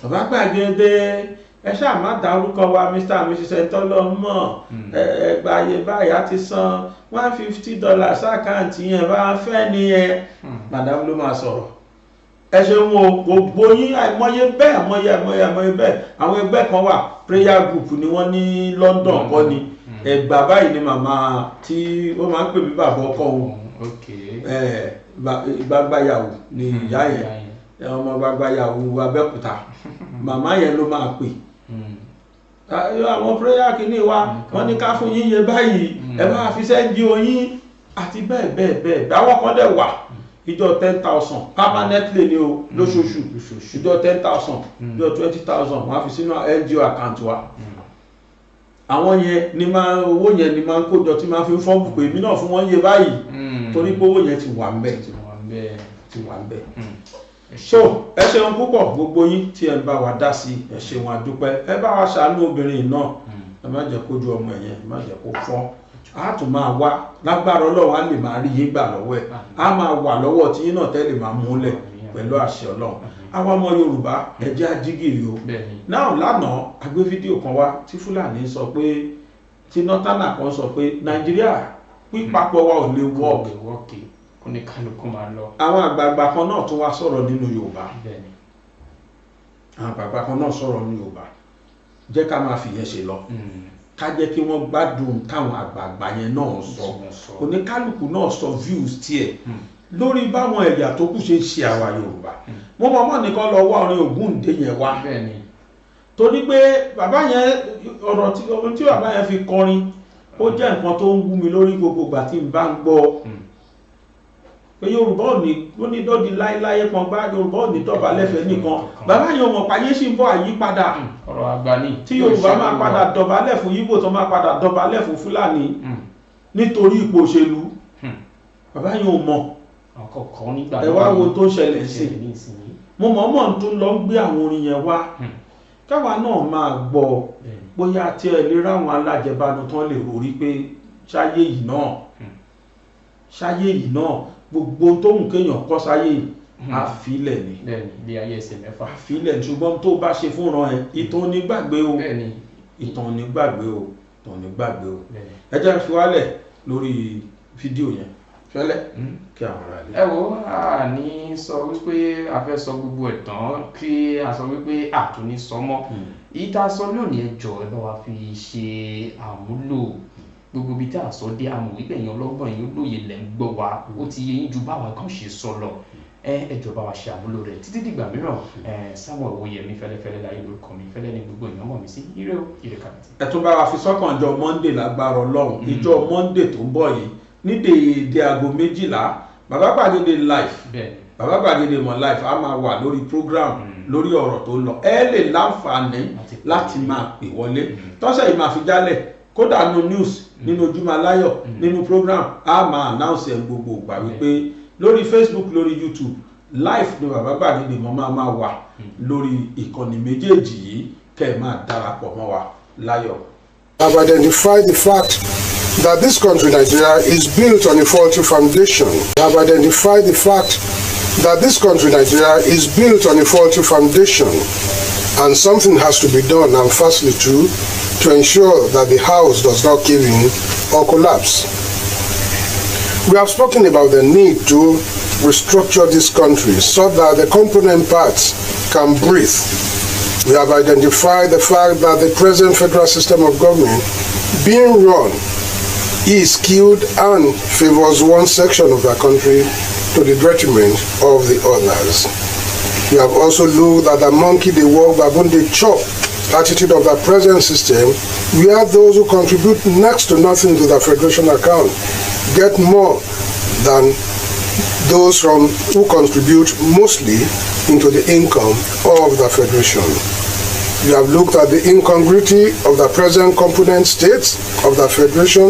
bàbá gbàgede ẹ ṣáà má dárúkọ wa Mr. and Mrs. Entolomo ẹgbàáyé báyà ti san $150 àkáǹtì yẹn bá fẹ́ nìyẹn madam ló máa sọ̀rọ̀ ẹ ṣeun o gbogbo yín àìmọye bẹ́ẹ̀ àwọn ẹgbẹ́ kan wà prayer group ni wọ́n ní London kọ́ ni ẹgbà báyìí ni màmá tí ó máa ń pè mí bàbá ọkọ òun gbàgbáyàwó ni ìyá yẹn ọmọ gbàgbáyàwó Abẹ́òkúta màmá yẹn ló máa pè àwọn prayer kìíní wa wọ́n ní ká fún yín yẹ báyìí ẹ máa fi sẹ́ńdì oyin àti bẹ́ẹ̀ àwọn kan dẹ̀ wà ìjọ 10,000 permanently ni o lóṣooṣù ìjọ 10,000 ìjọ 20,000 wọ́n á fi sínú NGO account wa àwọn yẹn ni owó yẹn ni máa ń kójọ tí máa fi ń fọ́ọ̀mù pé èmi náà fún wọn yé báyìí torí pé owó yẹn ti wà ń bẹ̀ so ẹ ṣeun púpọ̀ gbogbo yín tí ẹ ń bá wa dá sí ẹ ṣeun àdúpẹ́ ẹ bá wa ṣàánú obìnrin náà ẹ má jẹ́ kójú ọmọ ẹ̀yẹn ẹ má jẹ́ kó fọ́ a tún máa wá lágbára Ọlọ́run á lè máa rí yín gbà lọ́wọ́ ẹ̀ á máa wà lọ́wọ́ tí yín náà tẹ́lẹ̀ máa múlẹ̀ pẹ̀lú àṣẹ Ọlọ́run àwọn ọmọ Yorùbá ẹ jẹ́ ajígìrì o náà lánàá a gbé fídíò kan wá tí Fúlàní sọ pé tí nọ́tánà kan sọ pé Nàìjíríà pípapọ̀ wa ò lè wọ́ọ̀kì oníkálukú máa lọ. àwọn àgbààgbà kan náà tún wá sọ̀rọ̀ nínú Yorùbá àwọn àgbààgbà kan náà sọ̀rọ̀ nínú Yorùbá jẹ́ ká máa fìyẹn ṣe lọ ká jẹ́ kí wọ́n gbádùn táwọn àgbààgbà yẹn náà sọ oníkálukú náà sọ views tiẹ̀ lórí báwọn ẹ̀yà tó kù ṣe ṣe àwa Yorùbá mo mọ̀ nìkan lọ wá orin Ògúndé yẹn wá torí pé bàbá yẹn ọ̀rọ̀ tí bàbá yẹn fi kọrin ó jẹ́ nǹkan tó ń wú mi lórí gbogbo ìgbà tí n bá ń gbọ́ pé Yorùbá ò ní dọ́di láéláé kan bá Yorùbá ò ní tọ́ba lẹ́fẹ̀ẹ́ nìkan bàbá yẹn mọ̀ pàyé sì ń bọ̀ àyípadà ọ̀rọ̀ àgbà ni tí Yorùbá máa padà dọ̀bálẹ̀ fún Yíbò tó máa padà dọ̀bálẹ̀ fún Fúlàní nítorí ipò òṣèlú bàbá yẹn ò mọ̀ ẹ wá wo tó ń ṣẹlẹ̀ sí mo mọ̀ tó lọ ń gbé àwọn orin yẹn wá káwa náà máa gbọ́ bóyá tí ẹ lè ráwọn alájẹbánu tán lè rorí pé ṣáyé yìí náà gbogbo tó ń kéèyàn kọ́ sáyé àfilẹ̀ ni ilé ayé ẹsẹ̀ mẹ́fà àfilẹ̀ ṣùgbọ́n tó bá ṣe fúnra ẹ ìtàn onígbàgbé o ìtàn onígbàgbé o ẹ jẹ́ fi wálẹ̀ lórí fídíò yẹn fẹ́lẹ́ kí àwọn ará ilé. ẹ wo a ní sọ wípé a fẹ́ sọ gbogbo ẹ̀ tán kí a sọ wípé àtúní sọmọ́ ìta sọ lónìí ẹjọ́ ẹ bá wa fi ṣe àmúlò gbogbo ibi tí a sọ dé àmọ́ wípé èèyàn ọlọ́gbọ́n èèyàn olóye lẹ́ ń gbọ́ wa ó ti yé yín ju báwa kan ṣe sọ lọ ẹjọ́ bá wa ṣe àmúlò rẹ̀ títí dìgbà mìíràn Samuel Owóyẹmí fẹ́lẹ́fẹ́lẹ́ láyé lórúkọ mi fẹ́lẹ́ ní gbogbo èèyàn mọ̀ mí sí ire o ire kàbìtì. ẹ tún bá wa fi sọ́kàn jọ Monday lágbára Ọlọ́run ìjọ Monday tó ń bọ̀ yìí ní déédéé aago 12 bàbá gbàgede live bàbá gbàgede mọ̀ live a máa wà lórí program lórí ọ̀rọ̀ tó lọ ẹ lè láǹfààní láti máa pè wọlé tọ́sẹ̀ yìí máa fi jálẹ̀ kódà nínú news nínú Ojúmọ́ Aláyọ̀ nínú program a máa announce ẹ̀ gbogbo ìgbà wípé lórí Facebook lórí YouTube live ni bàbá gbàgede mọ̀ máa wà lórí ìkànnì méjèèjì yìí kẹ́ ẹ̀ máa darapọ̀ mọ́ wa láyọ̀. I've identified the fact that this country, Nigeria, is built on a faulty foundation. I've identified the fact that this country, Nigeria, is built on a faulty foundation, and something has to be done, and fastly too, to ensure that the house does not cave in or collapse. We have spoken about the need to restructure this country so that the component parts can breathe. We have identified the fact that the present federal system of government being run is skewed and favors one section of the country to the detriment of the others. We have also looked at the monkey they walk, baboon they chop attitude of the present system, where those who contribute next to nothing to the federation account get more than those who contribute mostly into the income of the federation. We have looked at the incongruity of the present component states of the federation,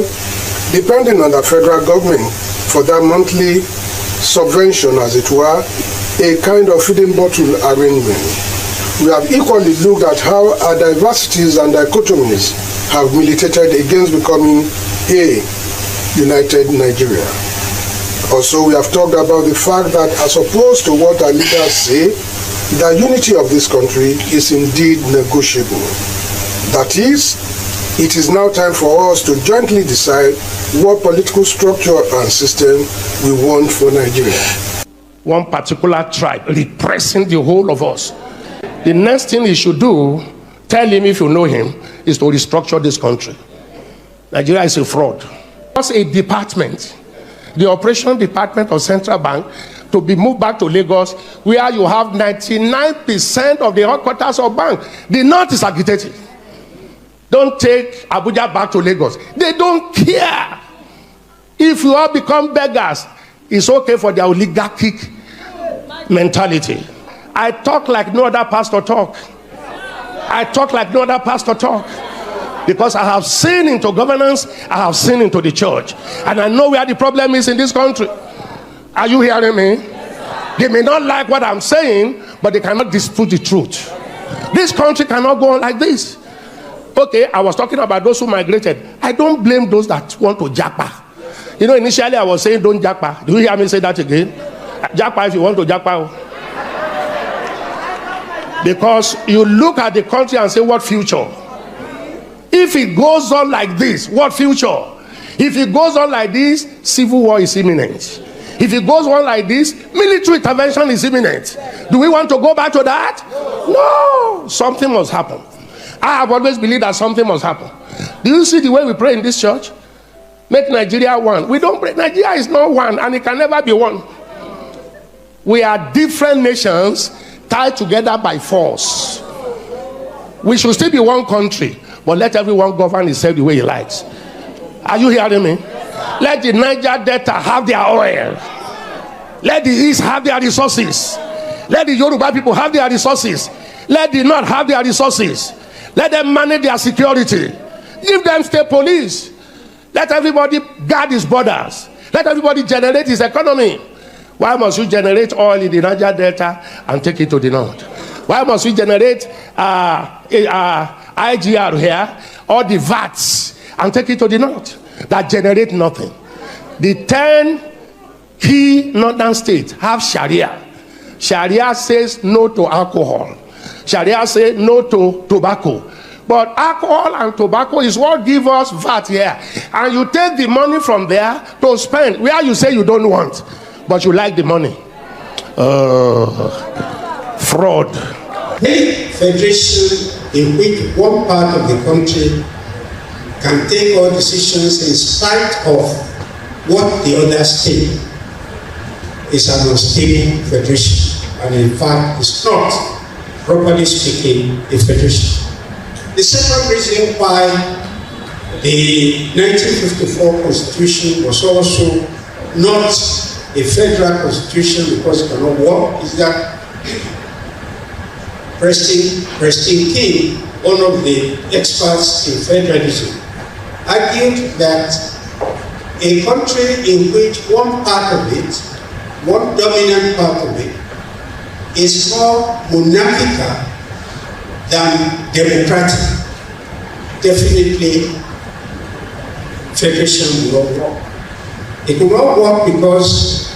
depending on the federal government for their monthly subvention, as it were, a kind of feeding bottle arrangement. We have equally looked at how our diversities and dichotomies have militated against becoming a united Nigeria. Also, we have talked about the fact that, as opposed to what our leaders say, the unity of this country is indeed negotiable. That is, it is now time for us to jointly decide what political structure and system we want for Nigeria. One particular tribe repressing the whole of us. The next thing he should do, tell him if you know him, is to restructure this country. Nigeria is a fraud. Just a department, the operation department of Central Bank, to be moved back to Lagos, where you have 99% of the headquarters of bank. The North is agitated. Don't take Abuja back to Lagos. They don't care. If you all become beggars, it's okay for their oligarchic mentality. I talk like no other pastor talk. I talk like no other pastor talk. Because I have seen into governance, I have seen into the church. And I know where the problem is in this country. Are you hearing me? They may not like what I'm saying, but they cannot dispute the truth. This country cannot go on like this. Okay, I was talking about those who migrated. I don't blame those that want to japa. You know, initially I was saying don't japa. Do you hear me say that again? Japa if you want to japa. Because you look at the country and say, what future? If it goes on like this, what future? If it goes on like this, civil war is imminent. If it goes on like this, military intervention is imminent. Do we want to go back to that? No, something must happen. I have always believed that something must happen. Do you see the way we pray in this church? Make Nigeria one. We don't pray. Nigeria is not one, and it can never be one. We are different nations tied together by force. We should still be one country, but let everyone govern himself the way he likes. Are you hearing me? Let the Niger Delta have their oil. Let the East have their resources. Let the Yoruba people have their resources. Let the North have their resources. Let them manage their security. Give them state police. Let everybody guard his borders. Let everybody generate his economy. Why must you generate oil in the Niger Delta and take it to the North? Why must we generate IGR here, or the VATs, and take it to the North that generate nothing? The 10 key northern states have Sharia. Sharia says no to alcohol. Sharia says no to tobacco. But alcohol and tobacco is what give us VAT here. And you take the money from there to spend where you say you don't want, but you like the money. Fraud. A federation in which one part of the country can take all decisions in spite of what the other state is an unstable federation, and in fact it's not, properly speaking, a federation. The second reason why the 1954 Constitution was also not a federal constitution because it cannot work is that Preston King, one of the experts in federalism, argued that a country in which one part of it, one dominant part of it, is more monarchical than democratic, definitely federation will not work. It will not work because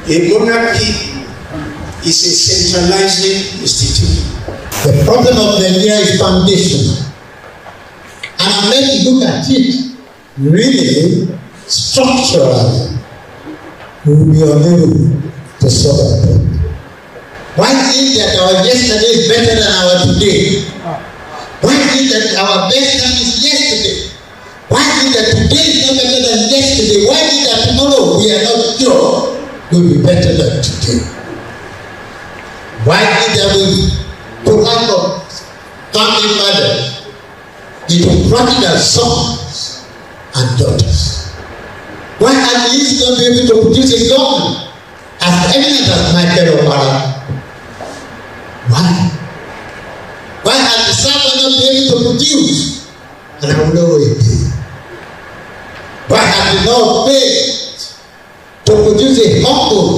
a monarchy is a centralizing institution. The problem of Nigeria is foundational. And unless you look at it really structurally, we will be unable to solve our problem. Why is it that our yesterday is better than our today? Why is it that our best time is yesterday? Why is it that today is not better than yesterday? Why is it that tomorrow we are not sure will be better than today? Why is it that we put out of family mothers into practical sons and daughters? Why are these not be able to produce a government as eminent as Michael O'Hara? Why? Why are the servants not be able to produce? And I will know what it is. Why have they not failed to produce a humble,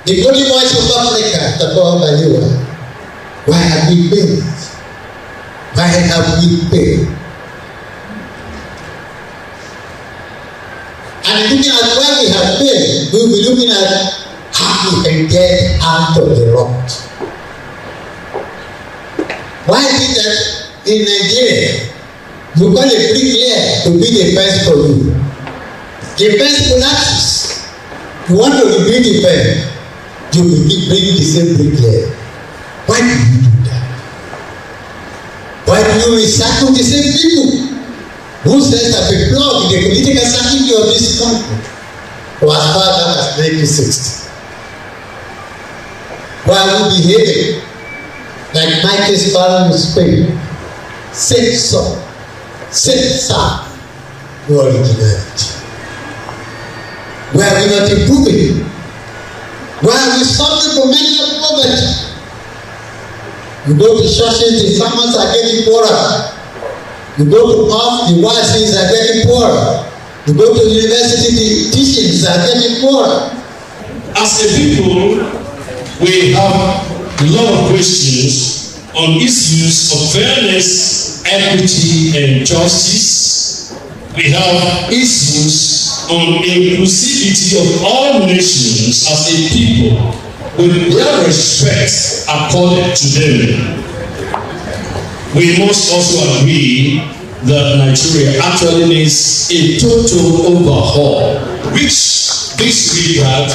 the golden voice of Africa, the God by you? Why have we failed? Why have we failed? And looking at why we have failed, we will be looking at how we can get out of the rut. Why is it that in Nigeria, you call a bricklayer to be the fence for you? The fence collapses. You want to rebuild the fence, you will bring the same bricklayer. Why do you do that? Why do you recycle the same people who says that we plug in the political circuit of this country for as far back as 1960? Why are we behaving like Michael Sparrow in Spain? Safe song, safe sound, no originality. Why are we not improving? Why are we suffering from mental poverty? You go to churches, the sermons are getting poorer. You go to mosques, the wazis are getting poorer. You go to university, the teachings are getting poorer. As a people, we have a lot of questions on issues of fairness, equity, and justice. We have issues on inclusivity of all nations as a people, with their respect accorded to them. We must also agree that Nigeria actually needs a total overhaul, which this regard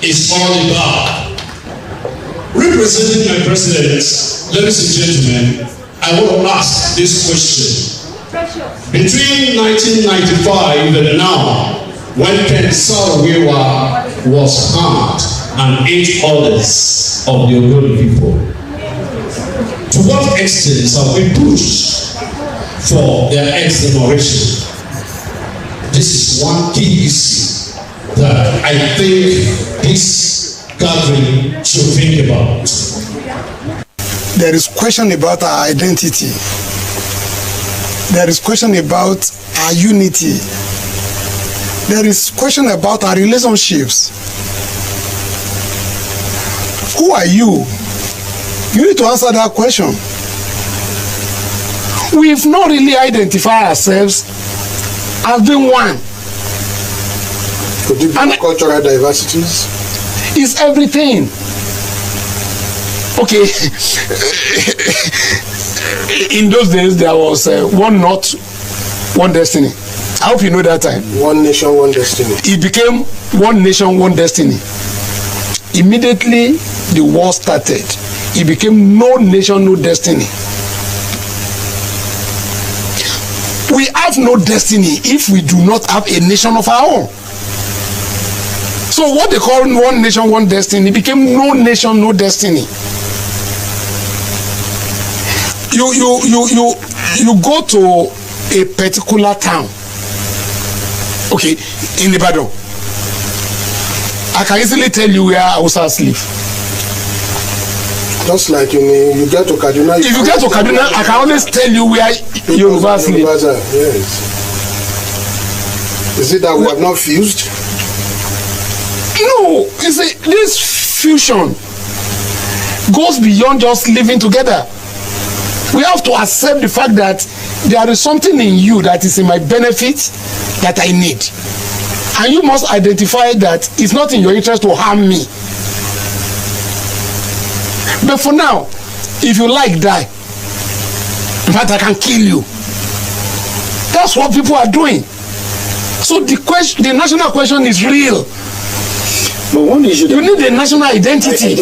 is all about. Representing my president, ladies and gentlemen, I want to ask this question. Between 1995 and now, when Ken Saro-Wiwa was harmed and 8 others of the Ogoni people, to what extent have we pushed for their exoneration? This is one key issue that I think this gathering should think about. There is question about our identity. There is question about our unity. There is question about our relationships. Who are you? You need to answer that question. We've not really identified ourselves as being one. Could it be cultural diversities? It's everything. Okay. In those days, there was one North, one destiny. I hope you know that time. One nation, one destiny. It became one nation, one destiny. Immediately, the war started. It became no nation, no destiny. We have no destiny if we do not have a nation of our own. So what they call one nation, one destiny became no nation, no destiny. You go to a particular town. Okay, in Ibadan. I can easily tell you where Hausas live. Just like you get to Kaduna. If you get to Kaduna, I can always tell you where Yorubas live. Yes. Is it that we have not fused? No, you see, this fusion goes beyond just living together. We have to accept the fact that there is something in you that is in my benefit that I need. And you must identify that it's not in your interest to harm me. But for now, if you like, die. In fact, I can kill you. That's what people are doing. So the national question is real. But one issue, you need a national identity.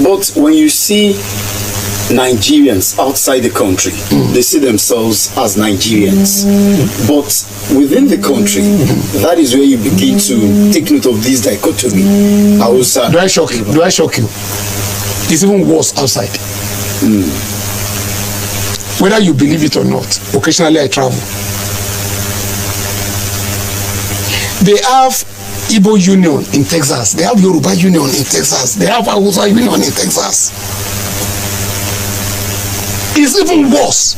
But when you see Nigerians outside the country, they see themselves as Nigerians. But within the country, that is where you begin to take note of this dichotomy. Do I shock you? Do I shock you? It's even worse outside. Whether you believe it or not, occasionally I travel. They have Yibo Union in Texas. They have Yoruba Union in Texas. They have Hausa Union in Texas. It's even worse.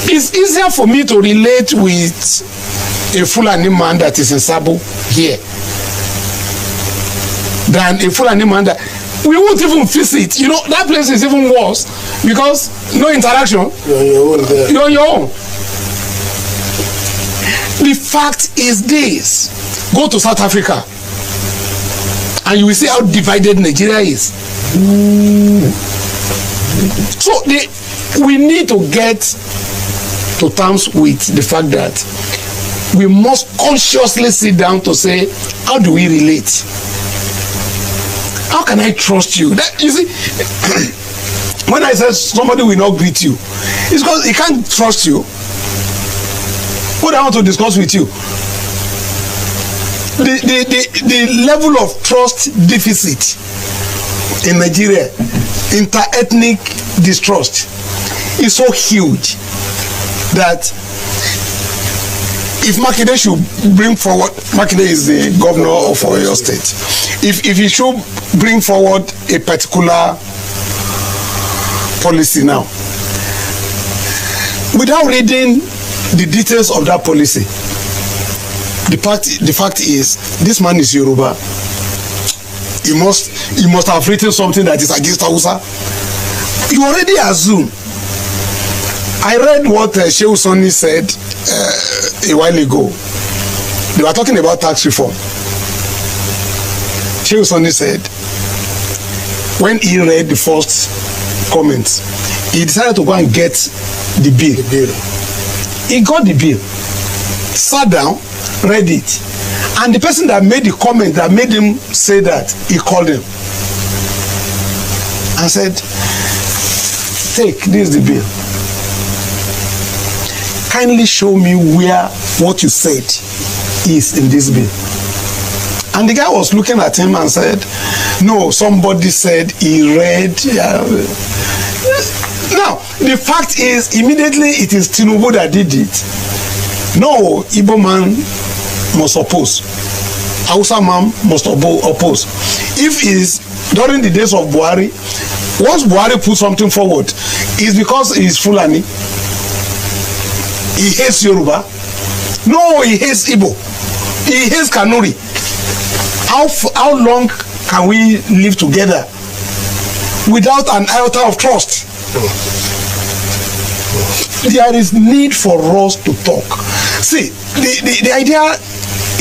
It's easier for me to relate with a Fulani man that is in Sabo here than a Fulani man that we won't even visit. You know, that place is even worse because no interaction. You're on your own there. You're on your own. The fact is this. Go to South Africa and you will see how divided Nigeria is. So we need to get to terms with the fact that we must consciously sit down to say, how do we relate? How can I trust you? That, you see, when I say somebody will not greet you, it's because he can't trust you. What I want to discuss with you, the level of trust deficit in Nigeria, inter-ethnic distrust, is so huge that if Makinde should bring forward, Makinde is the governor of Oyo State, if he should bring forward a particular policy now, without reading the details of that policy, the fact is, this man is Yoruba. He must have written something that is against Hausa. You already assume. I read what Shehu Sani said a while ago. They were talking about tax reform. Shehu Sani said, when he read the first comments, he decided to go and get the bill. He got the bill, sat down, read it, and the person that made the comment that made him say that, he called him and said, take, this is the bill. Kindly show me where what you said is in this bill. And the guy was looking at him and said, no, somebody said he read. Now, the fact is, immediately it is Tinubu that did it. No, Igbo man must oppose. Hausa man must oppose. If it is during the days of Buhari, once Buhari put something forward, it's because he's Fulani. He hates Yoruba. No, he hates Igbo. He hates Kanuri. How long can we live together without an iota of trust? There is need for us to talk. See, the idea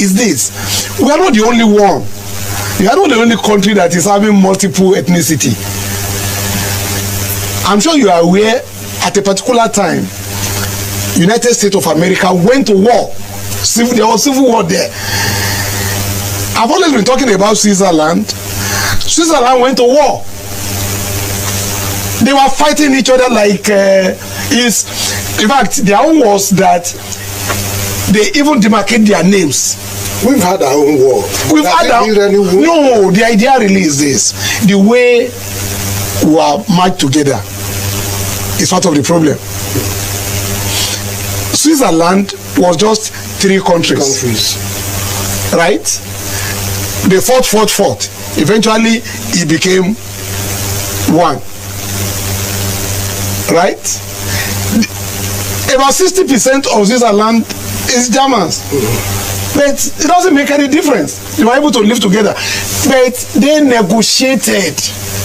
is this. We are not the only one. We are not the only country that is having multiple ethnicity. I'm sure you are aware, at a particular time, United States of America went to war. There was civil war there. I've always been talking about Switzerland. Switzerland went to war. They were fighting each other like in fact, their own was that they even demarcate their names. We've had our own war. We've had our no. The idea really is this: the way we are marched together is part of the problem. Switzerland was just 3 countries. Right? They fought. Eventually, it became one. Right? About 60% of Switzerland is Germans. But it doesn't make any difference. They were able to live together. But they negotiated.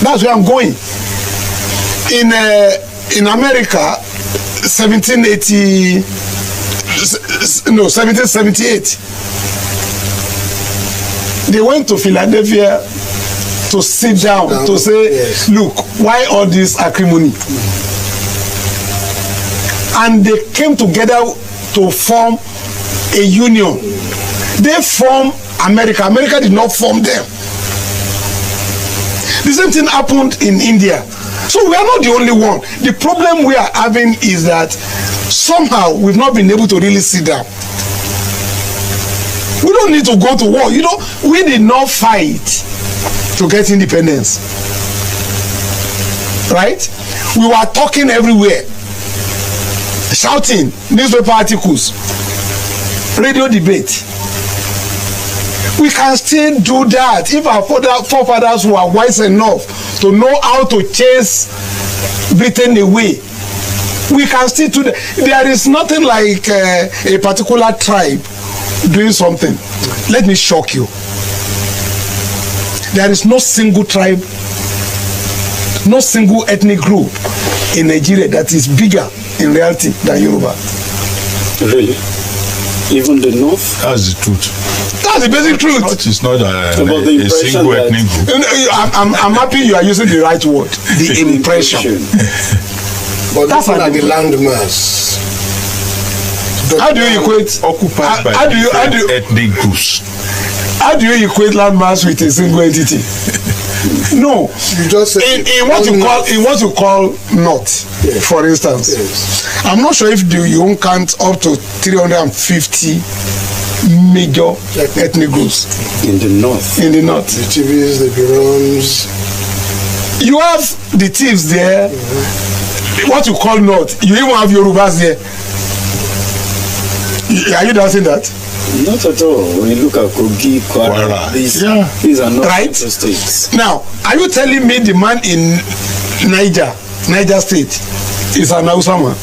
That's where I'm going. In America, 1778, they went to Philadelphia to sit down to say, yes, look, why all this acrimony? And they came together to form a union. They formed America. America did not form them. The same thing happened in India. So we are not the only one. The problem we are having is that somehow we've not been able to really sit down. We don't need to go to war. You know, we did not fight to get independence. Right? We were talking everywhere. Shouting, newspaper articles, radio debate. We can still do that if our forefathers were wise enough to know how to chase Britain away. We can still do that. There is nothing like a particular tribe doing something. Let me shock you. There is no single tribe, no single ethnic group in Nigeria that is bigger in reality than Yoruba. Really? Even the North? That's the truth. That's the basic truth. It's not a single ethnic group. I'm happy you are using the right word. The impression. But that's like the landmass. How do you equate occupied by different ethnic groups? How do you equate landmass with a single entity? No, you just in what you call North, yes, for instance. Yes. I'm not sure if you count up to 350 major ethnic groups in the North. In the North, the Tibis, the Birons. You have the Thieves there. Mm-hmm. What you call North, you even have Yorubas there. Are you doubting that? Not at all. When you look at Kogi, Kwara, these are not right states. Now, are you telling me the man in Niger State, is an Hausa man?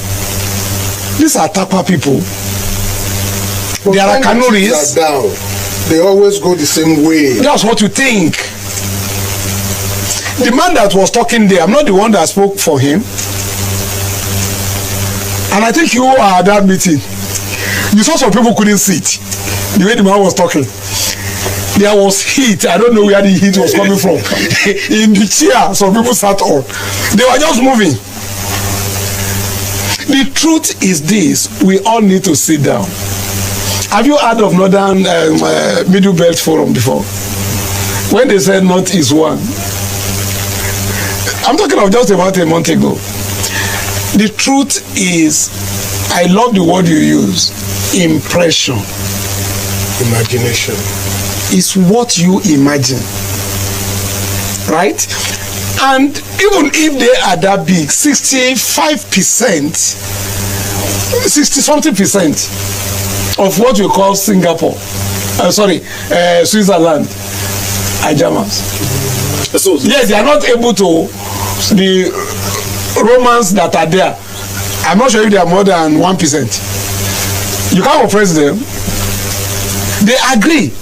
These are Tapa people. But there are Kanuris. They always go the same way. That's what you think. The man that was talking there, I'm not the one that spoke for him. And I think you are at that meeting. You saw some people couldn't sit. The way the man was talking. There was heat. I don't know where the heat was coming from. In the chair, some people sat on. They were just moving. The truth is this: we all need to sit down. Have you heard of Northern Middle Belt Forum before? When they said North is one, I'm talking of just about a month ago. The truth is, I love the word you use, impression. Imagination. Is what you imagine. Right? And even if they are that big, 65%, 60-something% of what you call Singapore, Switzerland, are Germans. So, yes, they are not able to, the Romans that are there, I'm not sure if they are more than 1%. You can't oppress them. They agree.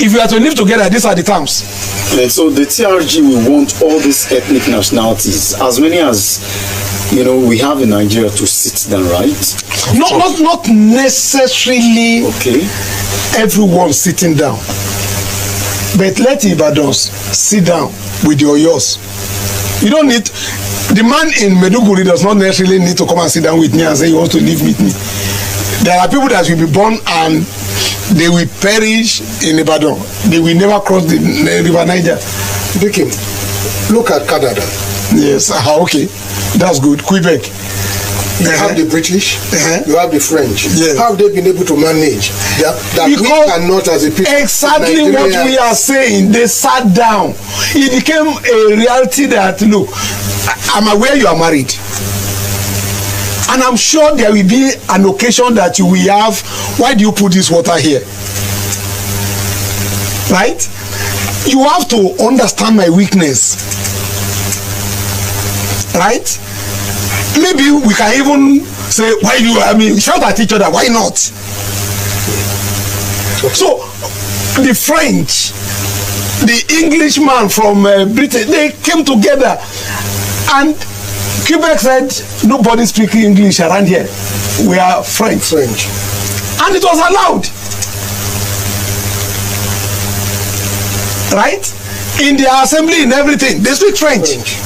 If you are to live together, these are the terms. And so the TRG will want all these ethnic nationalities, as many as we have in Nigeria, to sit down, right? Not necessarily. Okay. Everyone sitting down, but let Ibadans sit down with your yours. You don't need. The man in Meduguri does not necessarily need to come and sit down with me and say he wants to live with me. There are people that will be born and they will perish in Ibadan. They will never cross the river Niger. Dikim, look at Canada. Yes, okay. That's good. Quebec. You have the British, you have the French. Yes. How have they been able to manage that we cannot as a people? Exactly what we are saying. They sat down. It became a reality that, look, I'm aware you are married. And I'm sure there will be an occasion that you will have, why do you put this water here? Right? You have to understand my weakness. Right? Maybe we can even say, shout at each other, why not? So, the French, the Englishman from Britain, they came together and Quebec said, nobody speaks English around here. We are French. And it was allowed. Right? In their assembly, in everything, they speak French.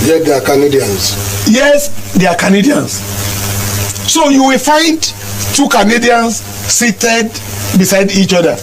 Yet they are Canadians. Yes, they are Canadians. So you will find two Canadians seated beside each other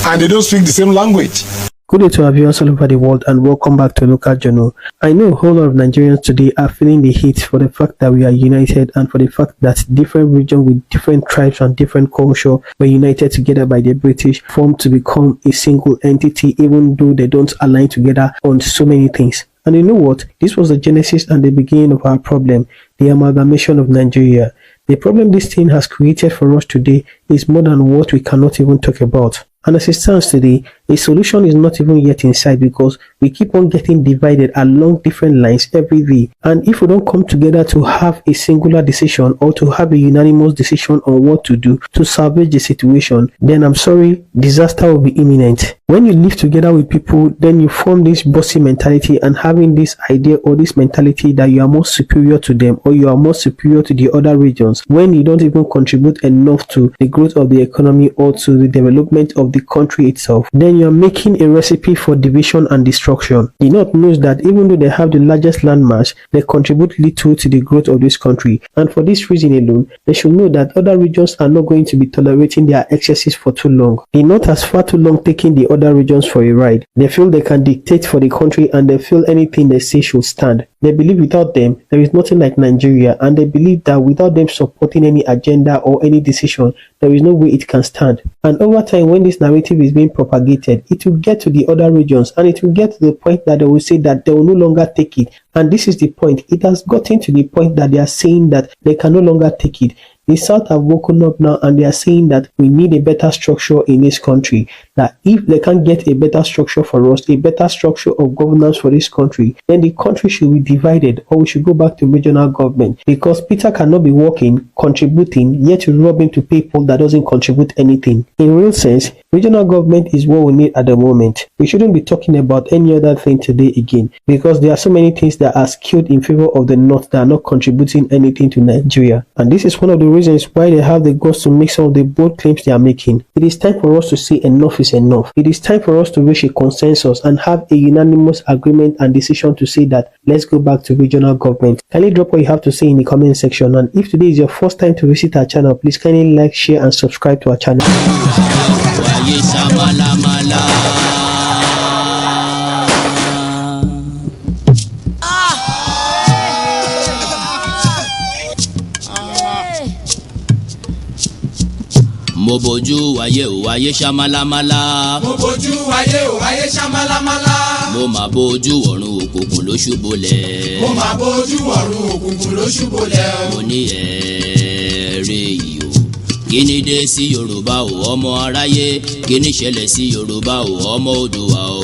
and they don't speak the same language. Good day to our viewers all over the world and welcome back to Local Journal. I know a whole lot of Nigerians today are feeling the heat for the fact that we are united and for the fact that different regions with different tribes and different culture were united together by the British, formed to become a single entity even though they don't align together on so many things. And you know what? This was the genesis and the beginning of our problem, the amalgamation of Nigeria. The problem this thing has created for us today is more than what we cannot even talk about. And as it stands today, a solution is not even yet in sight because we keep on getting divided along different lines every day. And if we don't come together to have a singular decision or to have a unanimous decision on what to do to salvage the situation, then I'm sorry, disaster will be imminent. When you live together with people, then you form this bossy mentality and having this idea or this mentality that you are more superior to them or you are more superior to the other regions when you don't even contribute enough to the growth of the economy or to the development of the country itself, then you are making a recipe for division and destruction. The North knows that even though they have the largest landmass, they contribute little to the growth of this country. And for this reason alone, they should know that other regions are not going to be tolerating their excesses for too long. The North has far too long taken the other regions for a ride. They feel they can dictate for the country and they feel anything they say should stand. They believe without them, there is nothing like Nigeria, and they believe that without them supporting any agenda or any decision, there is no way it can stand. And over time, when this narrative is being propagated, it will get to the other regions and it will get to the point that they will say that they will no longer take it. And this is the point. It has gotten to the point that they are saying that they can no longer take it. The South have woken up now and they are saying that we need a better structure in this country. That if they can't get a better structure for us, a better structure of governance for this country, then the country should be divided or we should go back to regional government. Because Peter cannot be working, contributing, yet robbing to people that doesn't contribute anything. In real sense, regional government is what we need at the moment. We shouldn't be talking about any other thing today again because there are so many things that are skewed in favor of the North that are not contributing anything to Nigeria. And this is one of the reasons why they have the guts to make some of the bold claims they are making. It is time for us to say enough is enough. It is time for us to reach a consensus and have a unanimous agreement and decision to say that let's go back to regional government. Kindly drop what you have to say in the comment section, and if today is your first time to visit our channel, please kindly like, share and subscribe to our channel. mo bójú ayé ò ayé ṣámálámálá. mo bójú ayé ò ayé ṣámálámálá. mo máa bójú ọ̀run òkùnkùn ló ṣubúlẹ̀. mo máa bójú ọ̀run òkùnkùn ló ṣubúlẹ̀. mo ní ẹ̀ẹ́rẹ́ yìí o. kí ni dé sí Yorùbá o ọmọ aráyé, kí ni ṣẹlẹ̀ sí Yorùbá o ọmọ Oòduà o.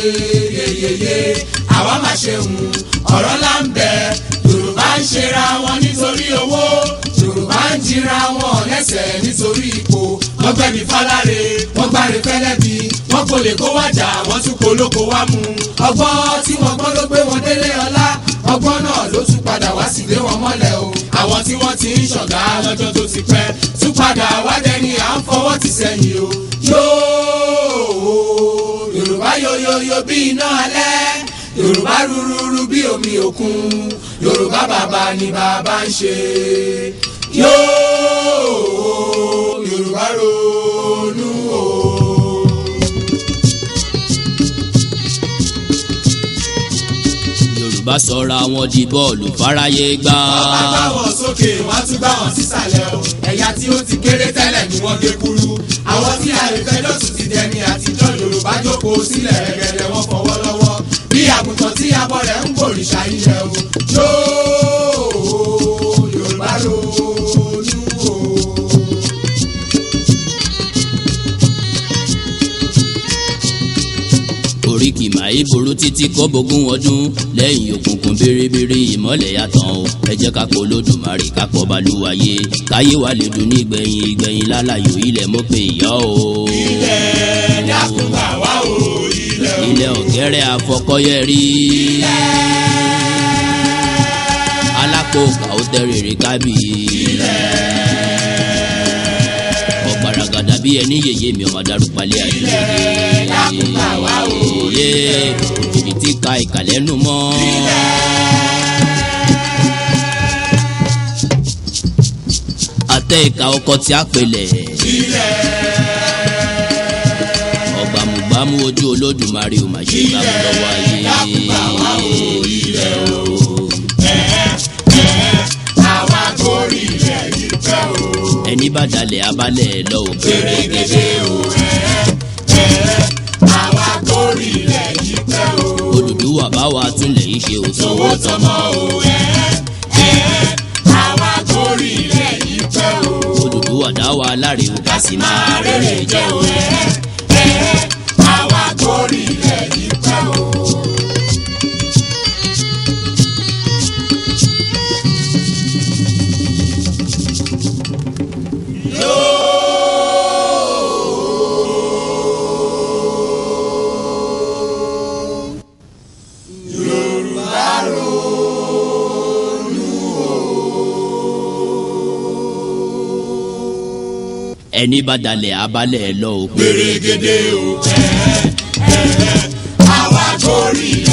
yeyeyeyeyeye àwa máa ṣe hùn ọ̀rọ̀ là ń bẹ. Yorùbá ń ṣera wọn nítorí owó, Yorùbá ń jìra wọn lẹ́sẹ̀ nítorí ipò. wọ́n gbẹ̀mí fáláre, wọ́n gbáre fẹ́lẹ́bí, wọ́n kò lè kó wájà, wọ́n tún kó lóko wá mú. ọgbọ́n tí wọ́n gbọ́n ló gbé wọn délé ọlá, ọgbọ́n náà ló tún padà wá sí lé wọn mọ́lẹ̀ o. àwọn tí wọ́n ti ń ṣọ̀gá lọ́jọ́ tó ti pẹ́ tún padà wá dẹni à ń fọwọ́ ti sẹ́yìn o. Yorùbá yoyoyo bí iná alẹ́, Yorùbá rúrúrú bí omi òkun, Yorùbá bàbá ni bàbá ń ṣe. Yorùbá ronú o. Yorùbá sọra wọn di bọ́ọ̀lù fáráyé gbá. wọ́n bá gbá wọn sókè wọ́n á tún gbá wọn sísàlẹ̀ o. ẹ̀yà tí ó ti kéré tẹ́lẹ̀ ni wọ́n gé kúrú. àwọn tí àrífẹ́jọ́ tún ti dẹni àtijọ́ Yorùbá jókòó sílẹ̀ rẹ̀gẹ̀dẹ̀ wọn fọwọ́ lọ́wọ́. bí àgùntàn tí abọ́ rẹ̀ ń gbòrìṣà ilẹ̀ o. Yorùbá ronú o. oríkì màí burú títí kó bógún ọdún lẹ́yìn òkùnkùn bèrèbèrè ìmọ́lẹ̀ yàtọ̀ o. ẹ jẹ́ ká pọ̀ Olódùmarè ká pọ̀ Balùwàyé káyé wa lè dùn ní ìgbẹ̀yìn lálàyò ilẹ̀ mọ́ pé ìyá o. ilẹ̀ dákun gbà wá o ilẹ̀ o. ilẹ̀ ọ̀gẹ́rẹ́ àfọkọ́yẹrí. ilẹ̀ alákòókà ó tẹ́rẹ̀ẹ́rẹ́ kábì. ilẹ̀ ọ̀gbaragada bí ẹni yèyé mi ọmọ darúpalẹ̀ àdúgbò. ilẹ̀ dákun gbà wá o. òjijì tí ka ìkàlẹ́ nù mọ́. àtẹ ìka ọkọ tí a pèlẹ̀. ọ̀gbàmùgbàmù ojú Olódùmarè ò mà ṣe gbàmù lọ́wọ́ ayé. àwa gorí ilẹ̀ yìí pẹ́ o. ẹni bá dalẹ̀ abalẹ̀ lọ ò gbèrègèdè o. àwa gorí ilẹ̀ yìí pẹ́ o. Odùduwà bá wa túnlẹ̀ yìí ṣe òtún. owó tọmọ o. àwa gorí ilẹ̀ yìí pẹ́ o. Odùduwà dá wa láre o ká sì máa rere jẹ́ o. àwa gorí ilẹ̀ yìí pẹ́ o. ẹni bá dalẹ̀ abalẹ̀ lọ ò gbèrègèdè o. àwa gorí ilẹ̀.